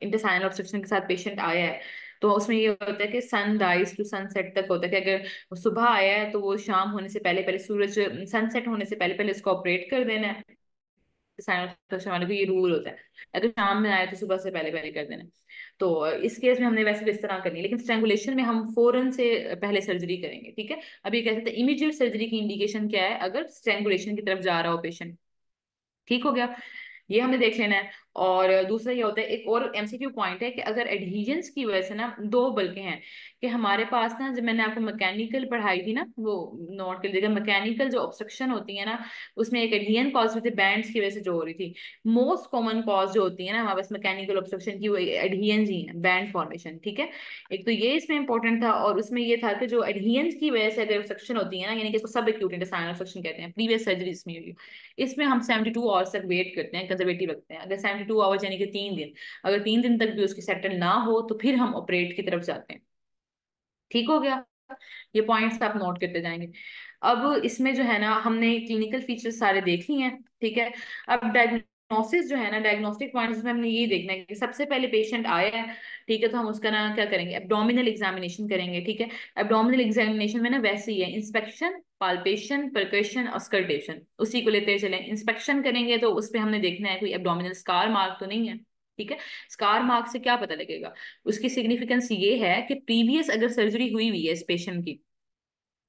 इंटेस्टाइनल ऑब्स्ट्रक्शन के साथ पेशेंट आया है तो उसमें ये होता है कि सन राइज टू सनसेट तक होता है, कि अगर वो सुबह आया है तो वो शाम होने से पहले पहले, सूरज सनसेट होने से पहले पहले उसको ऑपरेट कर देना है। इंटेस्टाइनल ऑब्स्ट्रक्शन वाले को ये रूल होता है, अगर शाम में आए तो सुबह से पहले पहले कर देना है। तो इस केस में हमने वैसे भी इस तरह करनी है, लेकिन स्ट्रैंगुलेशन में हम फौरन से पहले सर्जरी करेंगे, ठीक है। अभी कह सकते हैं इमीडिएट सर्जरी की इंडिकेशन क्या है, अगर स्ट्रैंगुलेशन की तरफ जा रहा हो पेशेंट। ठीक हो गया, ये हमें देख लेना है। और दूसरा ये होता है, एक और एमसीक्यू पॉइंट है कि अगर एडहीजन्स की वजह से ना, दो बल्कि हैं, कि हमारे पास ना, जब मैंने आपको मैकेनिकल पढ़ाई थी ना, वो नोट कर लीजिएगा, मैकेनिकल जो ऑब्स्ट्रक्शन होती है ना, उसमें एक एडहीजन कॉज होती है बैंड्स की वजह से जो हो रही थी। मोस्ट कॉमन कॉज जो होती है ना हमारे पास मैकेनिकल ऑब्स्ट्रक्शन की, वो एडहीजन्स ही है, बैंड फॉर्मेशन, ठीक है। एक तो ये इसमें इंपॉर्टेंट था, और उसमें ये था कि जो एडहीजन्स की वजह से अगर ऑब्स्ट्रक्शन होती है ना, यानी कि इसको सब एक्यूट इंटेस्टाइनल ऑब्स्ट्रक्शन कहते हैं, प्रीवियस सर्जरी इसमें हुई, इसमें हम 72 आवर्स तक वेट करते हैं, कंजर्वेटिव रखते हैं। अगर 72 आवर्स यानी कि 3 दिन, अगर 3 दिन तक भी उसकी सेटल ना हो तो फिर हम ऑपरेट की तरफ जाते हैं। ठीक हो गया, ये पॉइंट्स आप नोट करते जाएंगे। अब इसमें जो है ना हमने क्लिनिकल फीचर्स सारे देख लिए हैं, ठीक है। अब डायग्नोसिस जो है ना, डायग्नोस्टिक पॉइंट्स में हमने ये देखना है कि सबसे पहले पेशेंट आया है, ठीक है, तो हम उसका ना क्या करेंगे, एब्डोमिनल एग्जामिनेशन करेंगे, ठीक है। एब्डोमिनल एग्जामिनेशन में ना वैसे ही है, इंस्पेक्शन, पाल्पेशन, परकशन, ऑस्कल्टेशन, उसी को लेते चलें। इंस्पेक्शन करेंगे तो उस पे हमने देखना है कोई एब्डोमिनल स्कार मार्क तो नहीं है, ठीक है। स्कार मार्क से क्या पता लगेगा, उसकी सिग्निफिकेंस ये है कि प्रीवियस अगर सर्जरी हुई हुई है इस पेशेंट की,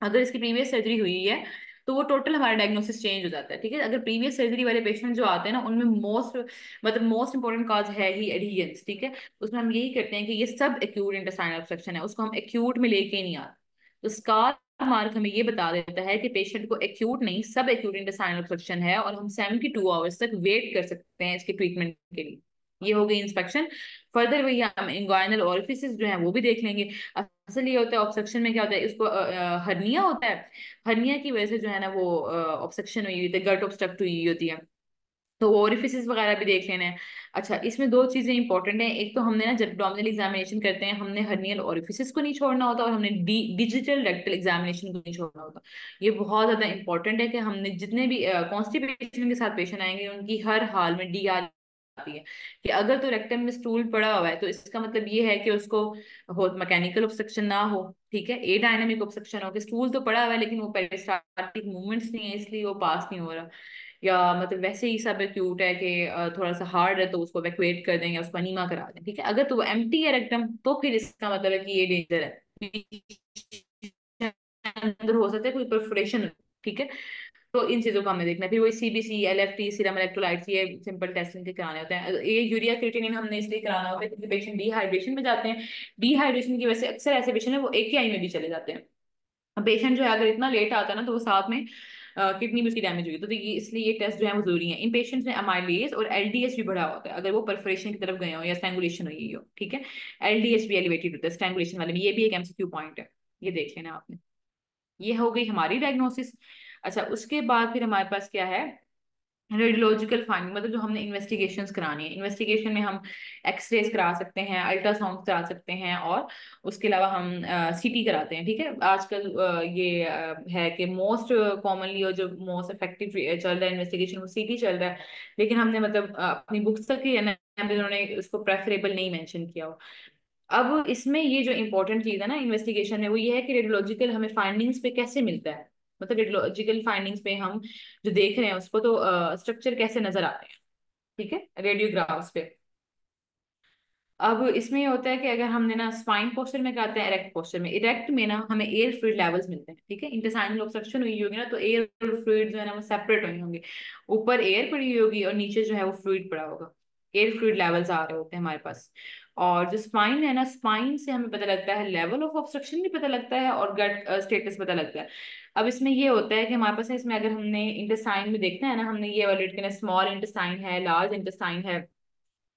अगर इसकी प्रीवियस सर्जरी हुई है तो वो टोटल हमारा डायग्नोसिस चेंज हो जाता है, ठीक है। अगर प्रीवियस सर्जरी वाले पेशेंट जो आते हैं ना, उनमें मोस्ट इंपॉर्टेंट कॉज है ही एडहीजन्स, ठीक है। उसमें हम यही करते हैं कि ये सब एक्यूट इंटेस्टाइनल ऑब्स्ट्रक्शन है, उसको हम एक्यूट में लेके नहीं आते। तो स्कार मार्क हमें ये बता देता है कि पेशेंट को एक्यूट नहीं, सब एक्यूट इंटेस्टाइनल ऑब्स्ट्रक्शन है, और हम 72 आवर्स तक वेट कर सकते हैं इसके ट्रीटमेंट के लिए। ये हो गई इंस्पेक्शन। फर्दर वही हम इंग्वाइनल ओरिफिसेस जो है वो भी देख लेंगे। असल ये होता है ऑब्स्ट्रक्शन में क्या होता है, इसको हर्निया होता है, हर्निया की वजह से जो है ना वो ऑब्स्ट्रक्शन हुई होती है, गट ऑब्स्ट्रक्ट हुई होती है, तो ओरिफिसेस वगैरह भी देख लेना है। अच्छा, इसमें दो चीजें इंपॉर्टेंट हैं, एक तो हमने ना जब डोमिनल एग्जामिनेशन करते हैं, हमने हर्नियल ओरिफिसेस को नहीं छोड़ना होता, और हमने डिजिटल रेक्टल एग्जामिनेशन को नहीं छोड़ना होता। ये बहुत ज्यादा इंपॉर्टेंट है कि हमने जितने भी कॉन्स्टिपेशन के साथ पेशेंट आएंगे उनकी हर हाल में डीआर आती है, कि अगर तो रेक्टम में स्टूल पड़ा हुआ है तो इसका मतलब ये है कि उसको हो मैकेनिकल ऑब्स्ट्रक्शन ना हो, ठीक है, ए डायनामिक ऑब्स्ट्रक्शन हो, कि स्टूल तो पड़ा हुआ है लेकिन वो पेरिस्टाल्टिक मूवमेंट्स नहीं है इसलिए वो पास नहीं हो रहा, या मतलब वैसे ही सब एक्यूट है कि थोड़ा सा हार्ड है तो उसको इवैक्यूएट कर दें या उसको अनीमा करा दें, ठीक है। अगर तो वो एम्प्टी है रेक्टम तो फिर इसका मतलब है कि ये डेंजर है, अंदर हो सकता है कोई परफोरेशन, ठीक है। तो इन चीजों को हमें देखना है। फिर वही सीबीसी, एलएफटी, सीरम इलेक्ट्रोलाइट्स, ये सिंपल टेस्टिंग के कराने होते हैं। ये यूरिया क्रिएटिनिन हमने इसलिए कराना होता है क्योंकि पेशेंट डिहाइड्रेशन में जाते हैं, डिहाइड्रेशन की वजह से अक्सर ऐसे पेशेंट है वो एक ही आई में भी चले जाते हैं। पेशेंट जो है अगर इतना लेट आता है ना तो वो साथ में किडनी में उसकी डैमेज हुई, तो ये इसलिए ये टेस्ट जो है वो जरूरी है। इन पेशेंट्स में अमाइलेज और एलडीएच भी बढ़ा होता है अगर वो परफोरेशन की तरफ गए हो या स्ट्रैंगुलेशन हुई हो, ठीक है। एलडीएच भी एलिवेटेड होता है स्ट्रैंगुलेशन वाले में, ये भी एक एमसीक्यू पॉइंट है, ये देख लेना आपने। ये हो गई हमारी डायग्नोसिस। अच्छा, उसके बाद फिर हमारे पास क्या है, रेडियोलॉजिकल फाइंडिंग, मतलब जो हमने इन्वेस्टिगेशंस करानी है। इन्वेस्टिगेशन में हम एक्सरेज करा सकते हैं, अल्ट्रासाउंड करा सकते हैं, और उसके अलावा हम सीटी कराते हैं, ठीक है। आजकल ये है कि मोस्ट कॉमनली और जो मोस्ट इफेक्टिव चल रहा है इन्वेस्टिगेशन वो सीटी चल रहा है, लेकिन हमने मतलब अपनी बुक्स तक ही है ना, उन्होंने उसको प्रेफरेबल नहीं मेंशन किया हो। अब इसमें ये जो इंपॉर्टेंट चीज है ना इन्वेस्टिगेशन में, वो ये है कि रेडियोलॉजिकल हमें फाइंडिंग्स पे कैसे मिलता है, मतलब रेडियोलॉजिकल फाइंडिंग्स पे हम जो देख रहे हैं उसको तो स्ट्रक्चर कैसे नजर आ रहे हैं, ठीक है, रेडियोग्राफ्स पे। अब इसमें ये होता है कि अगर हमने ना स्पाइन पोस्चर में कराते हैं, इरेक्ट पोस्चर में, इरेक्ट में ना हमें एयर फ्लूइड लेवल्स मिलते हैं, ठीक है। इंटेस्टाइनल ऑब्स्ट्रक्शन हुई होगी ना, तो एयर फ्लूइड जो है ना वो सेपरेट हुए होंगे, ऊपर एयर पड़ी हुई होगी और नीचे जो है वो फ्लूइड पड़ा होगा। एयर फ्लूइड लेवल्स आ रहे होते हैं हमारे पास। और जो स्पाइन है ना, स्पाइन से हमें पता लगता है लेवल ऑफ ऑब्स्ट्रक्शन भी पता लगता है और गट स्टेटस पता लगता है। अब इसमें ये होता है कि हमारे पास है, इसमें अगर हमने इंटेस्टाइन में देखना है ना, हमने ये एवेल्यूएट करना है, स्मॉल इंटेस्टाइन है, लार्ज इंटेस्टाइन है,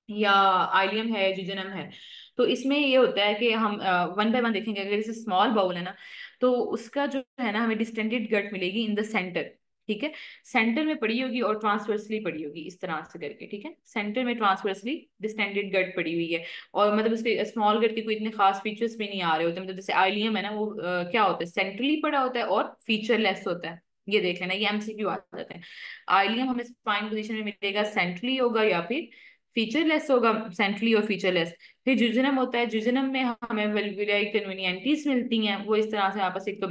या आइलियम है, जिजनम है। तो इसमें ये होता है कि हम वन बाय वन देखेंगे। अगर जैसे स्मॉल बाउल है ना, तो उसका जो है ना हमें डिस्टेंडेड गट मिलेगी इन द सेंटर, ठीक है। सेंटर में पड़ी होगी और ट्रांसवर्सली पड़ी होगी, इस तरह से करके, ठीक है। सेंटर में ट्रांसवर्सली डिस्टेंडेड गट पड़ी हुई है। और मतलब उसके स्मॉल गट के कोई इतने खास फीचर्स भी नहीं आ रहे होते, मतलब जैसे आइलियम है ना, वो क्या होता है, सेंट्रली पड़ा होता है और फीचरलेस होता है। ये देख लेना, ये एमसीक्यू आ जाते हैं। आइलियम हमें स्पाइन पोजीशन में मिलेगा, सेंट्रली होगा या फिर फीचरलेस होगा, सेंट्रली और फीचरलेस। फिर जुजनम होता है, जुजनम में हमें वेल्वुलाई कन्वीनियंटिस मिलती हैं, वो इस तरह से आपस एक तो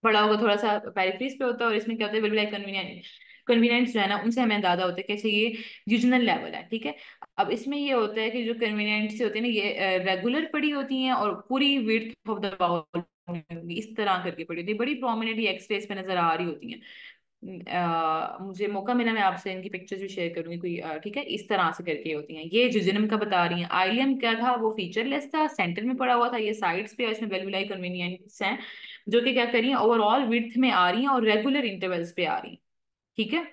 बड़ा होगा, थोड़ा सा पेरिफेरीज पे होता है। और इसमें क्या होता है, वेल्वुलाई कन्वीनियंट कन्वीनियंट्स जो है ना, उनसे हमें अंदाजा होता है कैसे ये यूजनल लेवल है, ठीक है। अब इसमें ये होता है कि जो कन्वीनियंट्स होती है ना, ये रेगुलर पड़ी होती हैं और पूरी विड्थ ऑफ द बाउल इस तरह करके पड़ी होती है, बड़ी प्रोमिनेंट एक्सरेज पे नजर आ रही होती हैं। मुझे मौका मिला मैं आपसे इनकी पिक्चर्स भी शेयर करूंगी कोई, ठीक है। इस तरह से करके होती हैं। ये जुजिनम का बता रही हैं। आइलियम क्या था, वो फीचरलेस था, सेंटर में पड़ा हुआ था, ये साइड्स पे और इसमें वेल्वुलाई कन्वीनियंट्स हैं जो कि क्या करी हैं, ओवरऑल विड्थ में आ रही हैं और रेगुलर इंटरवल्स पे आ रही हैं, ठीक है।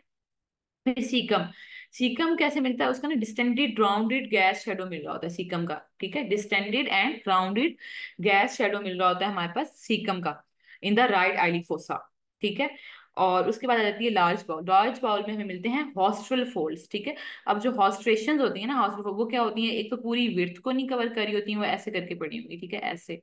फिर सीकम, सीकम कैसे मिलता है, उसका ना डिस्टेंडेड राउंडेड गैस शेडो मिल रहा होता है सीकम का, ठीक है। Distended and rounded gas shadow मिल रहा होता है हमारे पास सीकम का in the right iliac fossa, ठीक है। और उसके बाद आ जाती है लार्ज बाउल। लार्ज बाउल में हमें मिलते हैं हॉस्ट्रल फोल्ड्स, ठीक है। अब जो हॉस्ट्रेशन होती है ना, हॉस्ट्रल फोल्ड, वो क्या होती है, एक तो पूरी विड्थ को नहीं कवर करी होती है, वो ऐसे करके पड़ी होंगी, ठीक है, ऐसे।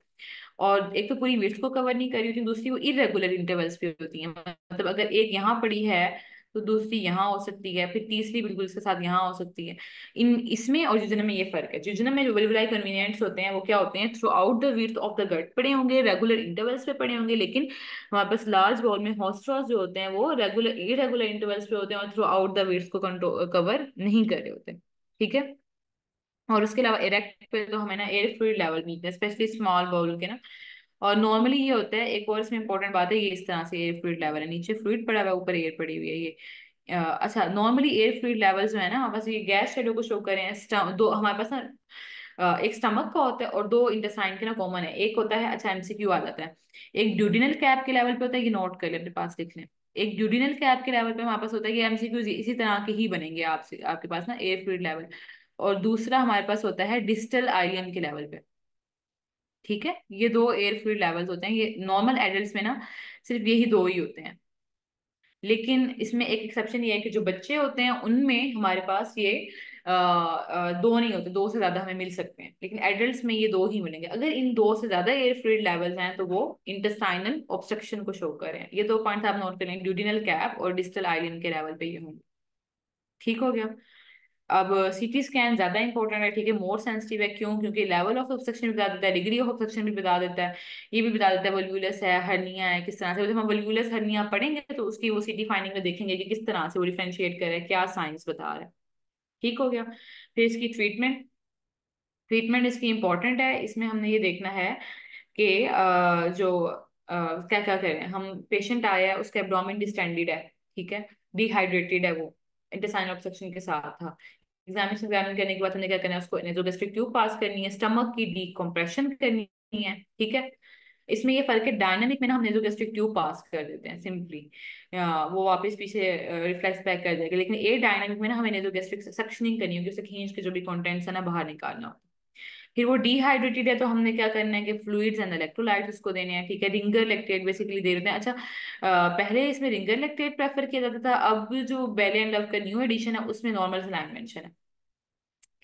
और एक तो पूरी विड्थ को कवर नहीं करी होती, दूसरी वो इरेगुलर इंटरवल्स पे होती है, मतलब अगर एक यहाँ पड़ी है तो दूसरी यहाँ हो सकती है, फिर तीसरी बिल्कुल इसके साथ यहाँ हो सकती है। इन इसमें और जुजनम में ये फर्क है। जुजनम में जो वेल्वुलाई कन्वीनियंट्स होते हैं वो क्या होते हैं, through the width of the gut पड़े होंगे, रेगुलर इंटरवल्स पे पड़े होंगे, लेकिन हमारे पास लार्ज बाउल में हॉस्ट्रॉस जो होते हैं वो रेगुलर इरेगुलर इंटरवल्स पे होते हैं और थ्रू आउट द विड्थ को कंट्रोल कवर नहीं कर रहे होते, ठीक है। और उसके अलावा इरेक्ट पे तो हमें ना एयर फ्लूइड लेवल मिलते हैं, स्पेशली स्मॉल बाउल के ना। और नॉर्मली ये होता है, एक और इसमें इंपॉर्टेंट बात है, ये इस तरह से एयर फ्लूइड लेवल है, नीचे फ्लूइड पड़ा हुआ है, ऊपर एयर पड़ी हुई है ये। अच्छा, नॉर्मली एयर फ्लूइड लेवल्स जो है ना हमारे पास, ये गैस शेडो को शो करें, दो हमारे पास ना, एक स्टमक का होता है और दो इंटेस्टाइन के ना कॉमन है। एक होता है, अच्छा एमसीक्यू आ जाता है, एक ड्यूडिनल कैप के लेवल पे होता है, ये नोट कर ले अपने पास, लिख लें। एक ड्यूडिनल कैप के लेवल पे हमारे पास होता है, ये एमसीक्यू इसी तरह के ही बनेंगे आपसे, आपके पास ना एयर फ्लूइड लेवल। और दूसरा हमारे पास होता है डिस्टल आइलियम के लेवल पे, ठीक है। ये दो एयर फ्लूइड लेवल्स होते हैं, ये नॉर्मल एडल्ट्स में ना सिर्फ यही दो ही होते हैं। लेकिन इसमें एक एक्सेप्शन ये है कि जो बच्चे होते हैं उनमें हमारे पास ये दो नहीं होते, दो से ज्यादा हमें मिल सकते हैं, लेकिन एडल्ट्स में ये दो ही मिलेंगे। अगर इन दो से ज्यादा एयर फ्लूइड लेवल्स हैं तो वो इंटेस्टाइनल ऑब्स्ट्रक्शन को शो कर रहे हैं। ये दो पॉइंट्स आप नोट कर लेंगे, ड्यूडिनल कैप और डिस्टल आइलियम के लेवल पे ये होंगे, ठीक हो गया। अब सीटी स्कैन ज्यादा इंपॉर्टेंट है, ठीक है, मोर सेंसिटिव है, क्यों, क्योंकि लेवल ऑफ ऑब्स्ट्रक्शन भी बता देता है, डिग्री ऑफ ऑब्स्ट्रक्शन भी बता देता है, ये भी बता देता है वल्वुलस है, हर्निया है, किस तरह से। जब हम वल्वुलस हर्निया पढ़ेंगे तो उसकी वो सीटी फाइंडिंग में देखेंगे कि किस तरह से वो डिफरेंशिएट करे, क्या साइंस बता रहा है, ठीक हो गया। फिर इसकी ट्रीटमेंट, ट्रीटमेंट इसकी इंपॉर्टेंट है। इसमें हमने ये देखना है कि जो क्या क्या करें हम, पेशेंट आया है, उसका एब्डोमेन डिस्टेंडेड है, ठीक है, डिहाइड्रेटेड है, वो इंटेस्टाइनल ऑब्स्ट्रक्शन के साथ था। एग्जामिनेशन एग्जामिन करने के बाद हमने क्या करना है, उसको नेसोगेस्ट्रिक ट्यूब पास करनी है, स्टमक की डीकम्प्रेशन करनी है, ठीक है। इसमें ये फर्क है, डायनामिक में ना हम नेसोगेस्ट्रिक ट्यूब पास कर देते हैं सिंपली, वो वापस पीछे रिफ्लेक्स बैक कर जाएगा, लेकिन ए डायनामिक में ना हमें नेसोगेस्ट्रिक सक्शनिंग करनी होगी, उसे खींच के जो भी कंटेंट्स है ना बाहर निकालना होता है। फिर वो डिहाइड्रेटेड है तो हमने क्या करना है कि फ्लूइड्स एंड इलेक्ट्रोलाइट्स उसको देने हैं, ठीक है। रिंगर लैक्टेट बेसिकली दे देते हैं। अच्छा, पहले इसमें रिंगर लैक्टेट प्रेफर किया जाता था, अब जो बेली एंड लव का न्यू एडिशन है उसमें नॉर्मल सलाइन मेंशन है,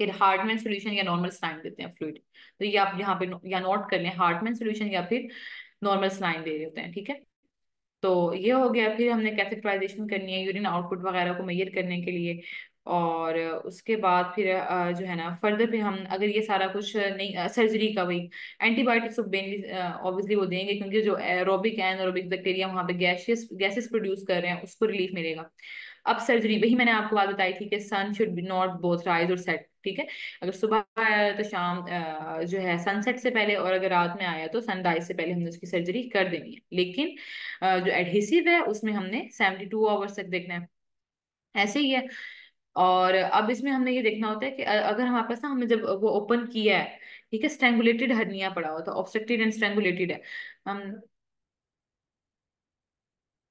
फिर हार्टमैन सॉल्यूशन या नॉर्मल सलाइन देते हैं फ्लूइड। तो ये आप यहाँ पे या नोट कर लें, हार्टमैन सॉल्यूशन या फिर नॉर्मल सलाइन दे रहे होते हैं, ठीक है। तो ये हो गया। फिर हमने कैथेटराइजेशन करनी है यूरिन आउटपुट वगैरह को मेजर करने के लिए। और उसके बाद फिर जो है ना फर्दर फिर हम अगर ये सारा कुछ नहीं, सर्जरी का वही एंटीबायोटिक्स तो मेनली ऑब्वियसली वो देंगे, क्योंकि जो एरोबिक एनारोबिक बैक्टीरिया वहाँ पे गैसेस गैसेस प्रोड्यूस कर रहे हैं उसको रिलीफ मिलेगा। अब सर्जरी, वही मैंने आपको बात बताई थी कि sun should be not both rise और सेट, ठीक है। अगर सुबह आया तो शाम जो है सनसेट से पहले, और अगर रात में आया तो सनराइज से पहले हमने उसकी सर्जरी कर देनी है। लेकिन जो एडहेसिव है उसमें हमने 72 आवर्स तक देखना है, ऐसे ही है। और अब इसमें हमने ये देखना होता है कि अगर हमारे पास ना, हमने जब वो ओपन किया है, ठीक है, स्ट्रैंगुलेटेड हर्निया पड़ा हुआ था, ऑब्स्ट्रक्टेड एंड स्ट्रैंगुलेटेड है। हम,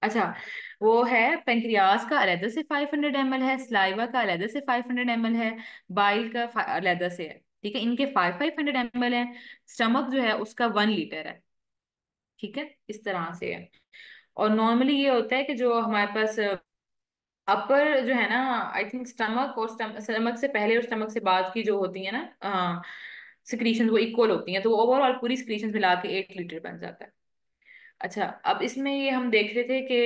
अच्छा, वो है पेंक्रियाज का अलग से 500 ml है, स्लाइवा का अलग से 500 ml है, बाइल का अलग से है, ठीक है, इनके 500 500 ml है। स्टमक जो है उसका 1 लीटर है, ठीक है, इस तरह से है। और नॉर्मली ये होता है कि जो हमारे पास अपर जो है ना, आई थिंक स्टमक और स्टमक से पहले और स्टमक से बाद की जो होती है ना सिक्रीशन, वो इक्वल होती हैं, तो ओवरऑल पूरी सिक्रीशन मिला के 8 लीटर बन जाता है। अच्छा, अब इसमें ये हम देख रहे थे कि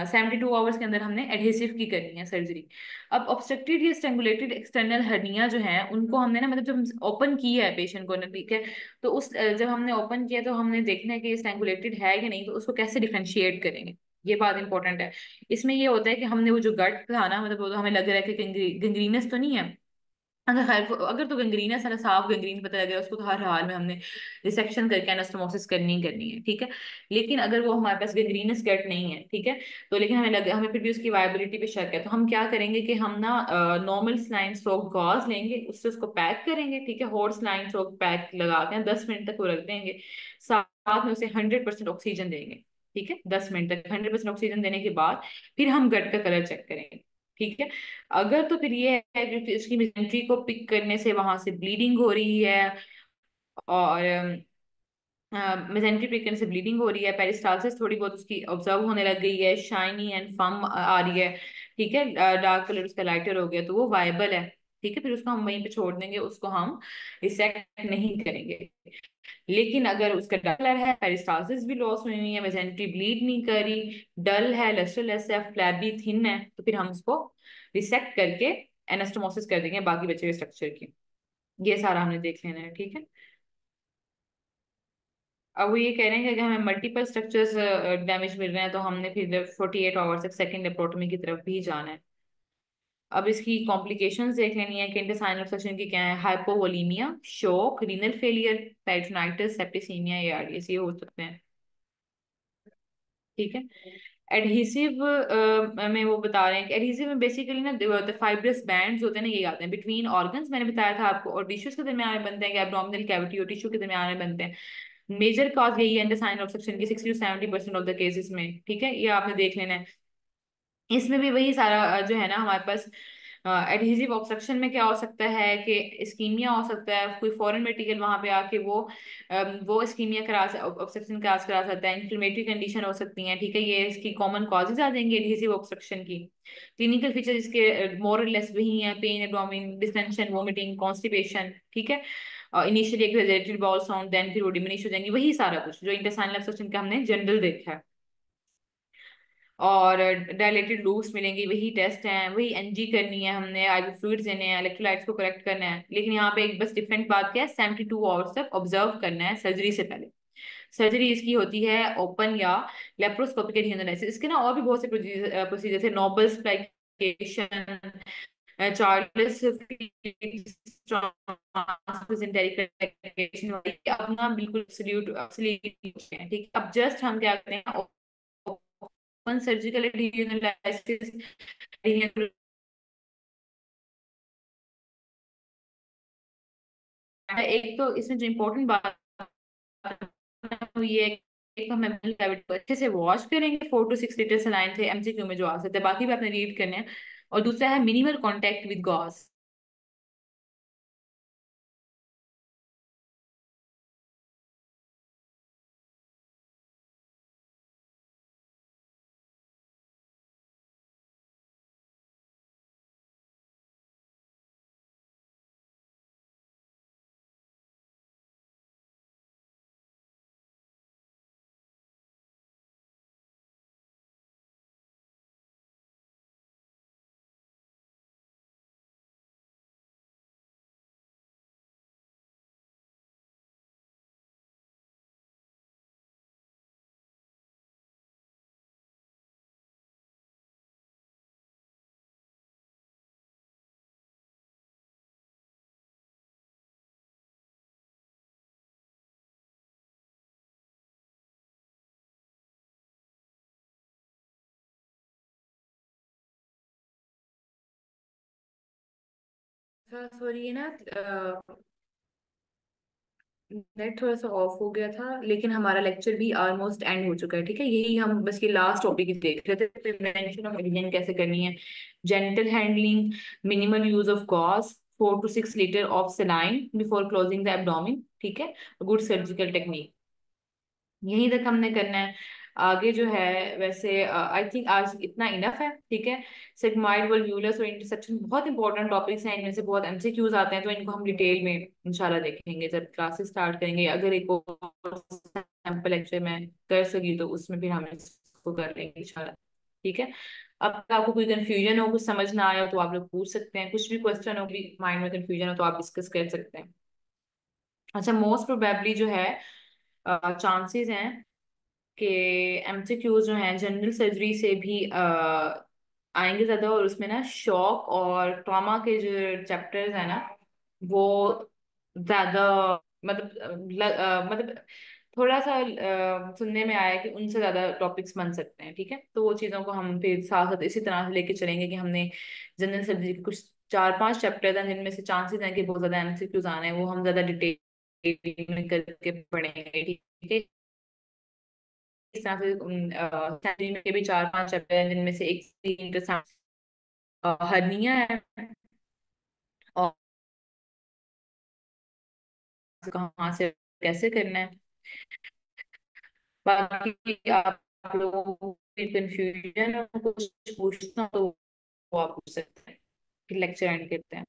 72 आवर्स के अंदर हमने एडहेसिव की करनी है सर्जरी। अब ऑब्स्ट्रक्टेड या स्ट्रेंगुलेटेड एक्सटर्नल हर्निया जो है उनको हमने ना, मतलब जब ओपन किया है पेशेंट को ना, ठीक है, तो उस जब हमने ओपन किया तो हमने देखना है कि ये स्ट्रेंगुलेटेड है कि नहीं, तो उसको कैसे डिफरेंशिएट करेंगे, ये बात इंपॉर्टेंट है। इसमें ये होता है कि हमने वो जो गट था ना, मतलब वो तो हमें लग रहा है कि गंग्रीनस तो नहीं है। अगर अगर तो गंग्रीनस है, साफ गंग्रीन पता लग रहा है उसको, तो हर हाल में हमने रिसेक्शन करके एनास्टोमोसिस करनी ही करनी है, ठीक है। लेकिन अगर वो हमारे पास गंग्रीनस गट नहीं है, ठीक है, तो लेकिन हमें फिर भी उसकी वायबिलिटी पे शक है, तो हम क्या करेंगे कि हम ना नॉर्मल स्लाइन स्ट्रोक गॉज लेंगे, उससे उसको पैक करेंगे, ठीक है, हॉट स्लाइन स्ट्रोक पैक लगा के 10 मिनट तक वो रख देंगे। साथ में उसे 100% ऑक्सीजन देंगे, ठीक है, 10 मिनट तक 100% ऑक्सीजन देने के बाद फिर हम गट का कलर चेक करेंगे, ठीक है। अगर तो फिर ये है कि इसकी मिसेंट्री को पिक करने से वहां से ब्लीडिंग हो रही है, और मेसेंट्री पिक करने से ब्लीडिंग हो रही है, पेरिस्टालसिस थोड़ी बहुत उसकी ऑब्जर्व होने लग गई है, शाइनी एंड फम आ रही है, ठीक है, डार्क कलर उसका लाइटर हो गया, तो वो वायबल है, ठीक है, फिर उसको हम वहीं पे छोड़ देंगे, उसको हम रिसेक्ट नहीं करेंगे। लेकिन अगर उसका डार्क कलर है, पेरिस्टालसिस भी लॉस हुई हुई है, मेसेंट्री ब्लीड नहीं करी, डल है, लस्टरलेस है, फ्लैबी थिन है, तो फिर हम उसको रिसेक्ट करके एनास्टोमोसिस कर देंगे बाकी बचे हुए स्ट्रक्चर की। ये सारा हमने देख लेना है, ठीक है। अब वो ये कह रहे हैं कि अगर हमें मल्टीपल स्ट्रक्चर्स डैमेज मिल रहे हैं तो हमने फिर 48 आवर्स तक सेकेंड लेप्रोटमी की तरफ भी जाना है। अब इसकी कॉम्प्लिकेशंस देख लेनी है कि इंटेस्टाइनल ऑब्स्ट्रक्शन की क्या है, हाइपोवोलीमिया, शोक, renal failure, peritonitis, septicaemia, ARDS, ये हो सकते हैं, ठीक है। एडहेसिव में वो बता रहे हैं कि एडहेसिव में बेसिकली ना फाइब्रस बैंड्स होते हैं ना, ये आते हैं बिटवीन ऑर्गन्स, मैंने बताया था आपको, और टिश्यूज के दरमियान में बनते हैं, कि एब्डोमिनल कैविटी और टिश्यू के दरमियान में बनते हैं। मेजर कॉज यही है इंटेस्टाइनल ऑब्स्ट्रक्शन की 60 to 70% ऑफ द केसेस में, ठीक है, ये आपने देख लेना है। इसमें भी वही सारा जो है ना हमारे पास, एडहेसिव ऑब्स्ट्रक्शन में क्या हो सकता है कि इस्कीमिया हो सकता है, कोई फॉरेन मटेरियल वहां पे आके वो इस्कीमिया करा, ऑब्स्ट्रक्शन करा सकता है, इन्फ्लेमेटरी कंडीशन हो सकती है, ठीक है, ये इसकी कॉमन कॉजेज आ जाएंगे एडहेसिव ऑब्स्ट्रक्शन की। क्लिनिकल फीचर इसके मोर और लेस वही है, pain, abdomen, distension, vomiting, constipation, ठीक है, initially exaggerated bowel sound, then फिर वो डिमिनिश हो जाएंगी, वही सारा कुछ जो इंटेस्टाइनल ऑब्स्ट्रक्शन का हमने जनरल देखा है। और डायलेटेड लूप्स मिलेंगी, वही टेस्ट हैं, वही एनजी करनी है हमने, आईवी फ्लूइड्स देने हैं, इलेक्ट्रोलाइट्स को करेक्ट करना है, लेकिन यहाँ पे एक बस डिफरेंट बात क्या है, 72 आवर्स तक ऑब्जर्व करना है सर्जरी से पहले। सर्जरी इसकी होती है ओपन या लेप्रोस्कोपिक एडहेसिस, इसके ना और भी बहुत से प्रोसीजर थे, नोबल स्प्लाइकेशन, चार्ल्स अपना बिल्कुल ठीक है। अब जस्ट हम क्या करते हैं, ओपन सर्जिकल एडहेसिस, एक तो इसमें जो इम्पोर्टेंट बात है वो ये है कि एक तो हमें कैविटी को अच्छे से वॉश करेंगे, 4 to 6 लीटर सलाइन थे एमसीक्यू में जो आ सकते हैं, बाकी भी आपने रीड करने हैं। और दूसरा है मिनिमल कॉन्टेक्ट विद गॉज। था, सॉरी, ये ना नेट थोड़ा सा ऑफ हो गया था, लेकिन हमारा लेक्चर भी ऑलमोस्ट एंड हो चुका है। ठीक है, यही हम बस ये लास्ट टॉपिक ही देख रहे थे, प्रिवेंशन ऑफ एलियन कैसे करनी है। Gentle handling, minimal use of Gauss, 4 to 6 litre of सेलाइन before closing the abdomen. ठीक है, गुड सर्जिकल टेक्निक, यही तक हमने करना है। आगे जो है, वैसे आई थिंक आज इतना इनफ है। ठीक है, सिग्माइड वल्वुलस और इंटरसेप्शन बहुत इंपॉर्टेंट टॉपिक्स हैं, इनमें से बहुत एमसीक्यूज आते हैं, तो इनको हम डिटेल में इंशाल्लाह देखेंगे जब क्लासेस स्टार्ट करेंगे। अगर एक और सैम्पल लेक्चर में कर सकी तो उसमें भी हम इसको कर लेंगे इंशाल्लाह। ठीक है, अब तक आपको कोई कंफ्यूजन हो, कुछ समझ ना आया हो तो आप लोग पूछ सकते हैं, कुछ भी क्वेश्चन हो, भी माइंड में कंफ्यूजन हो तो आप डिस्कस कर सकते हैं। अच्छा, मोस्ट प्रोबेबली जो है चांसेस हैं कि एमसीक्यू जो हैं जनरल सर्जरी से भी आएंगे ज्यादा, और उसमें ना शॉक और ट्रॉमा के जो चैप्टर्स हैं ना, वो ज्यादा, मतलब थोड़ा सा सुनने में आया कि उनसे ज्यादा टॉपिक्स बन सकते हैं। ठीक है, तो वो चीजों को हम फिर साथ साथ इसी तरह से लेके चलेंगे कि हमने जनरल सर्जरी के कुछ 4-5 चैप्टर हैं जिनमें से चांसेस हैं कि बहुत ज्यादा एमसीक्यूज आने हैं, वो हम ज्यादा डिटेल में करके पढ़ेंगे। ठीक है, इस तरह से सैलरी में भी 4-5 चैप्टर हैं जिनमें से एक इंटरेस्टिंग हर्निया है, और कहाँ से कैसे करना है। बाकी आप लोगों को कंफ्यूजन हो, कुछ पूछना हो तो वो आप पूछ सकते हैं, फिर लेक्चर एंड करते हैं।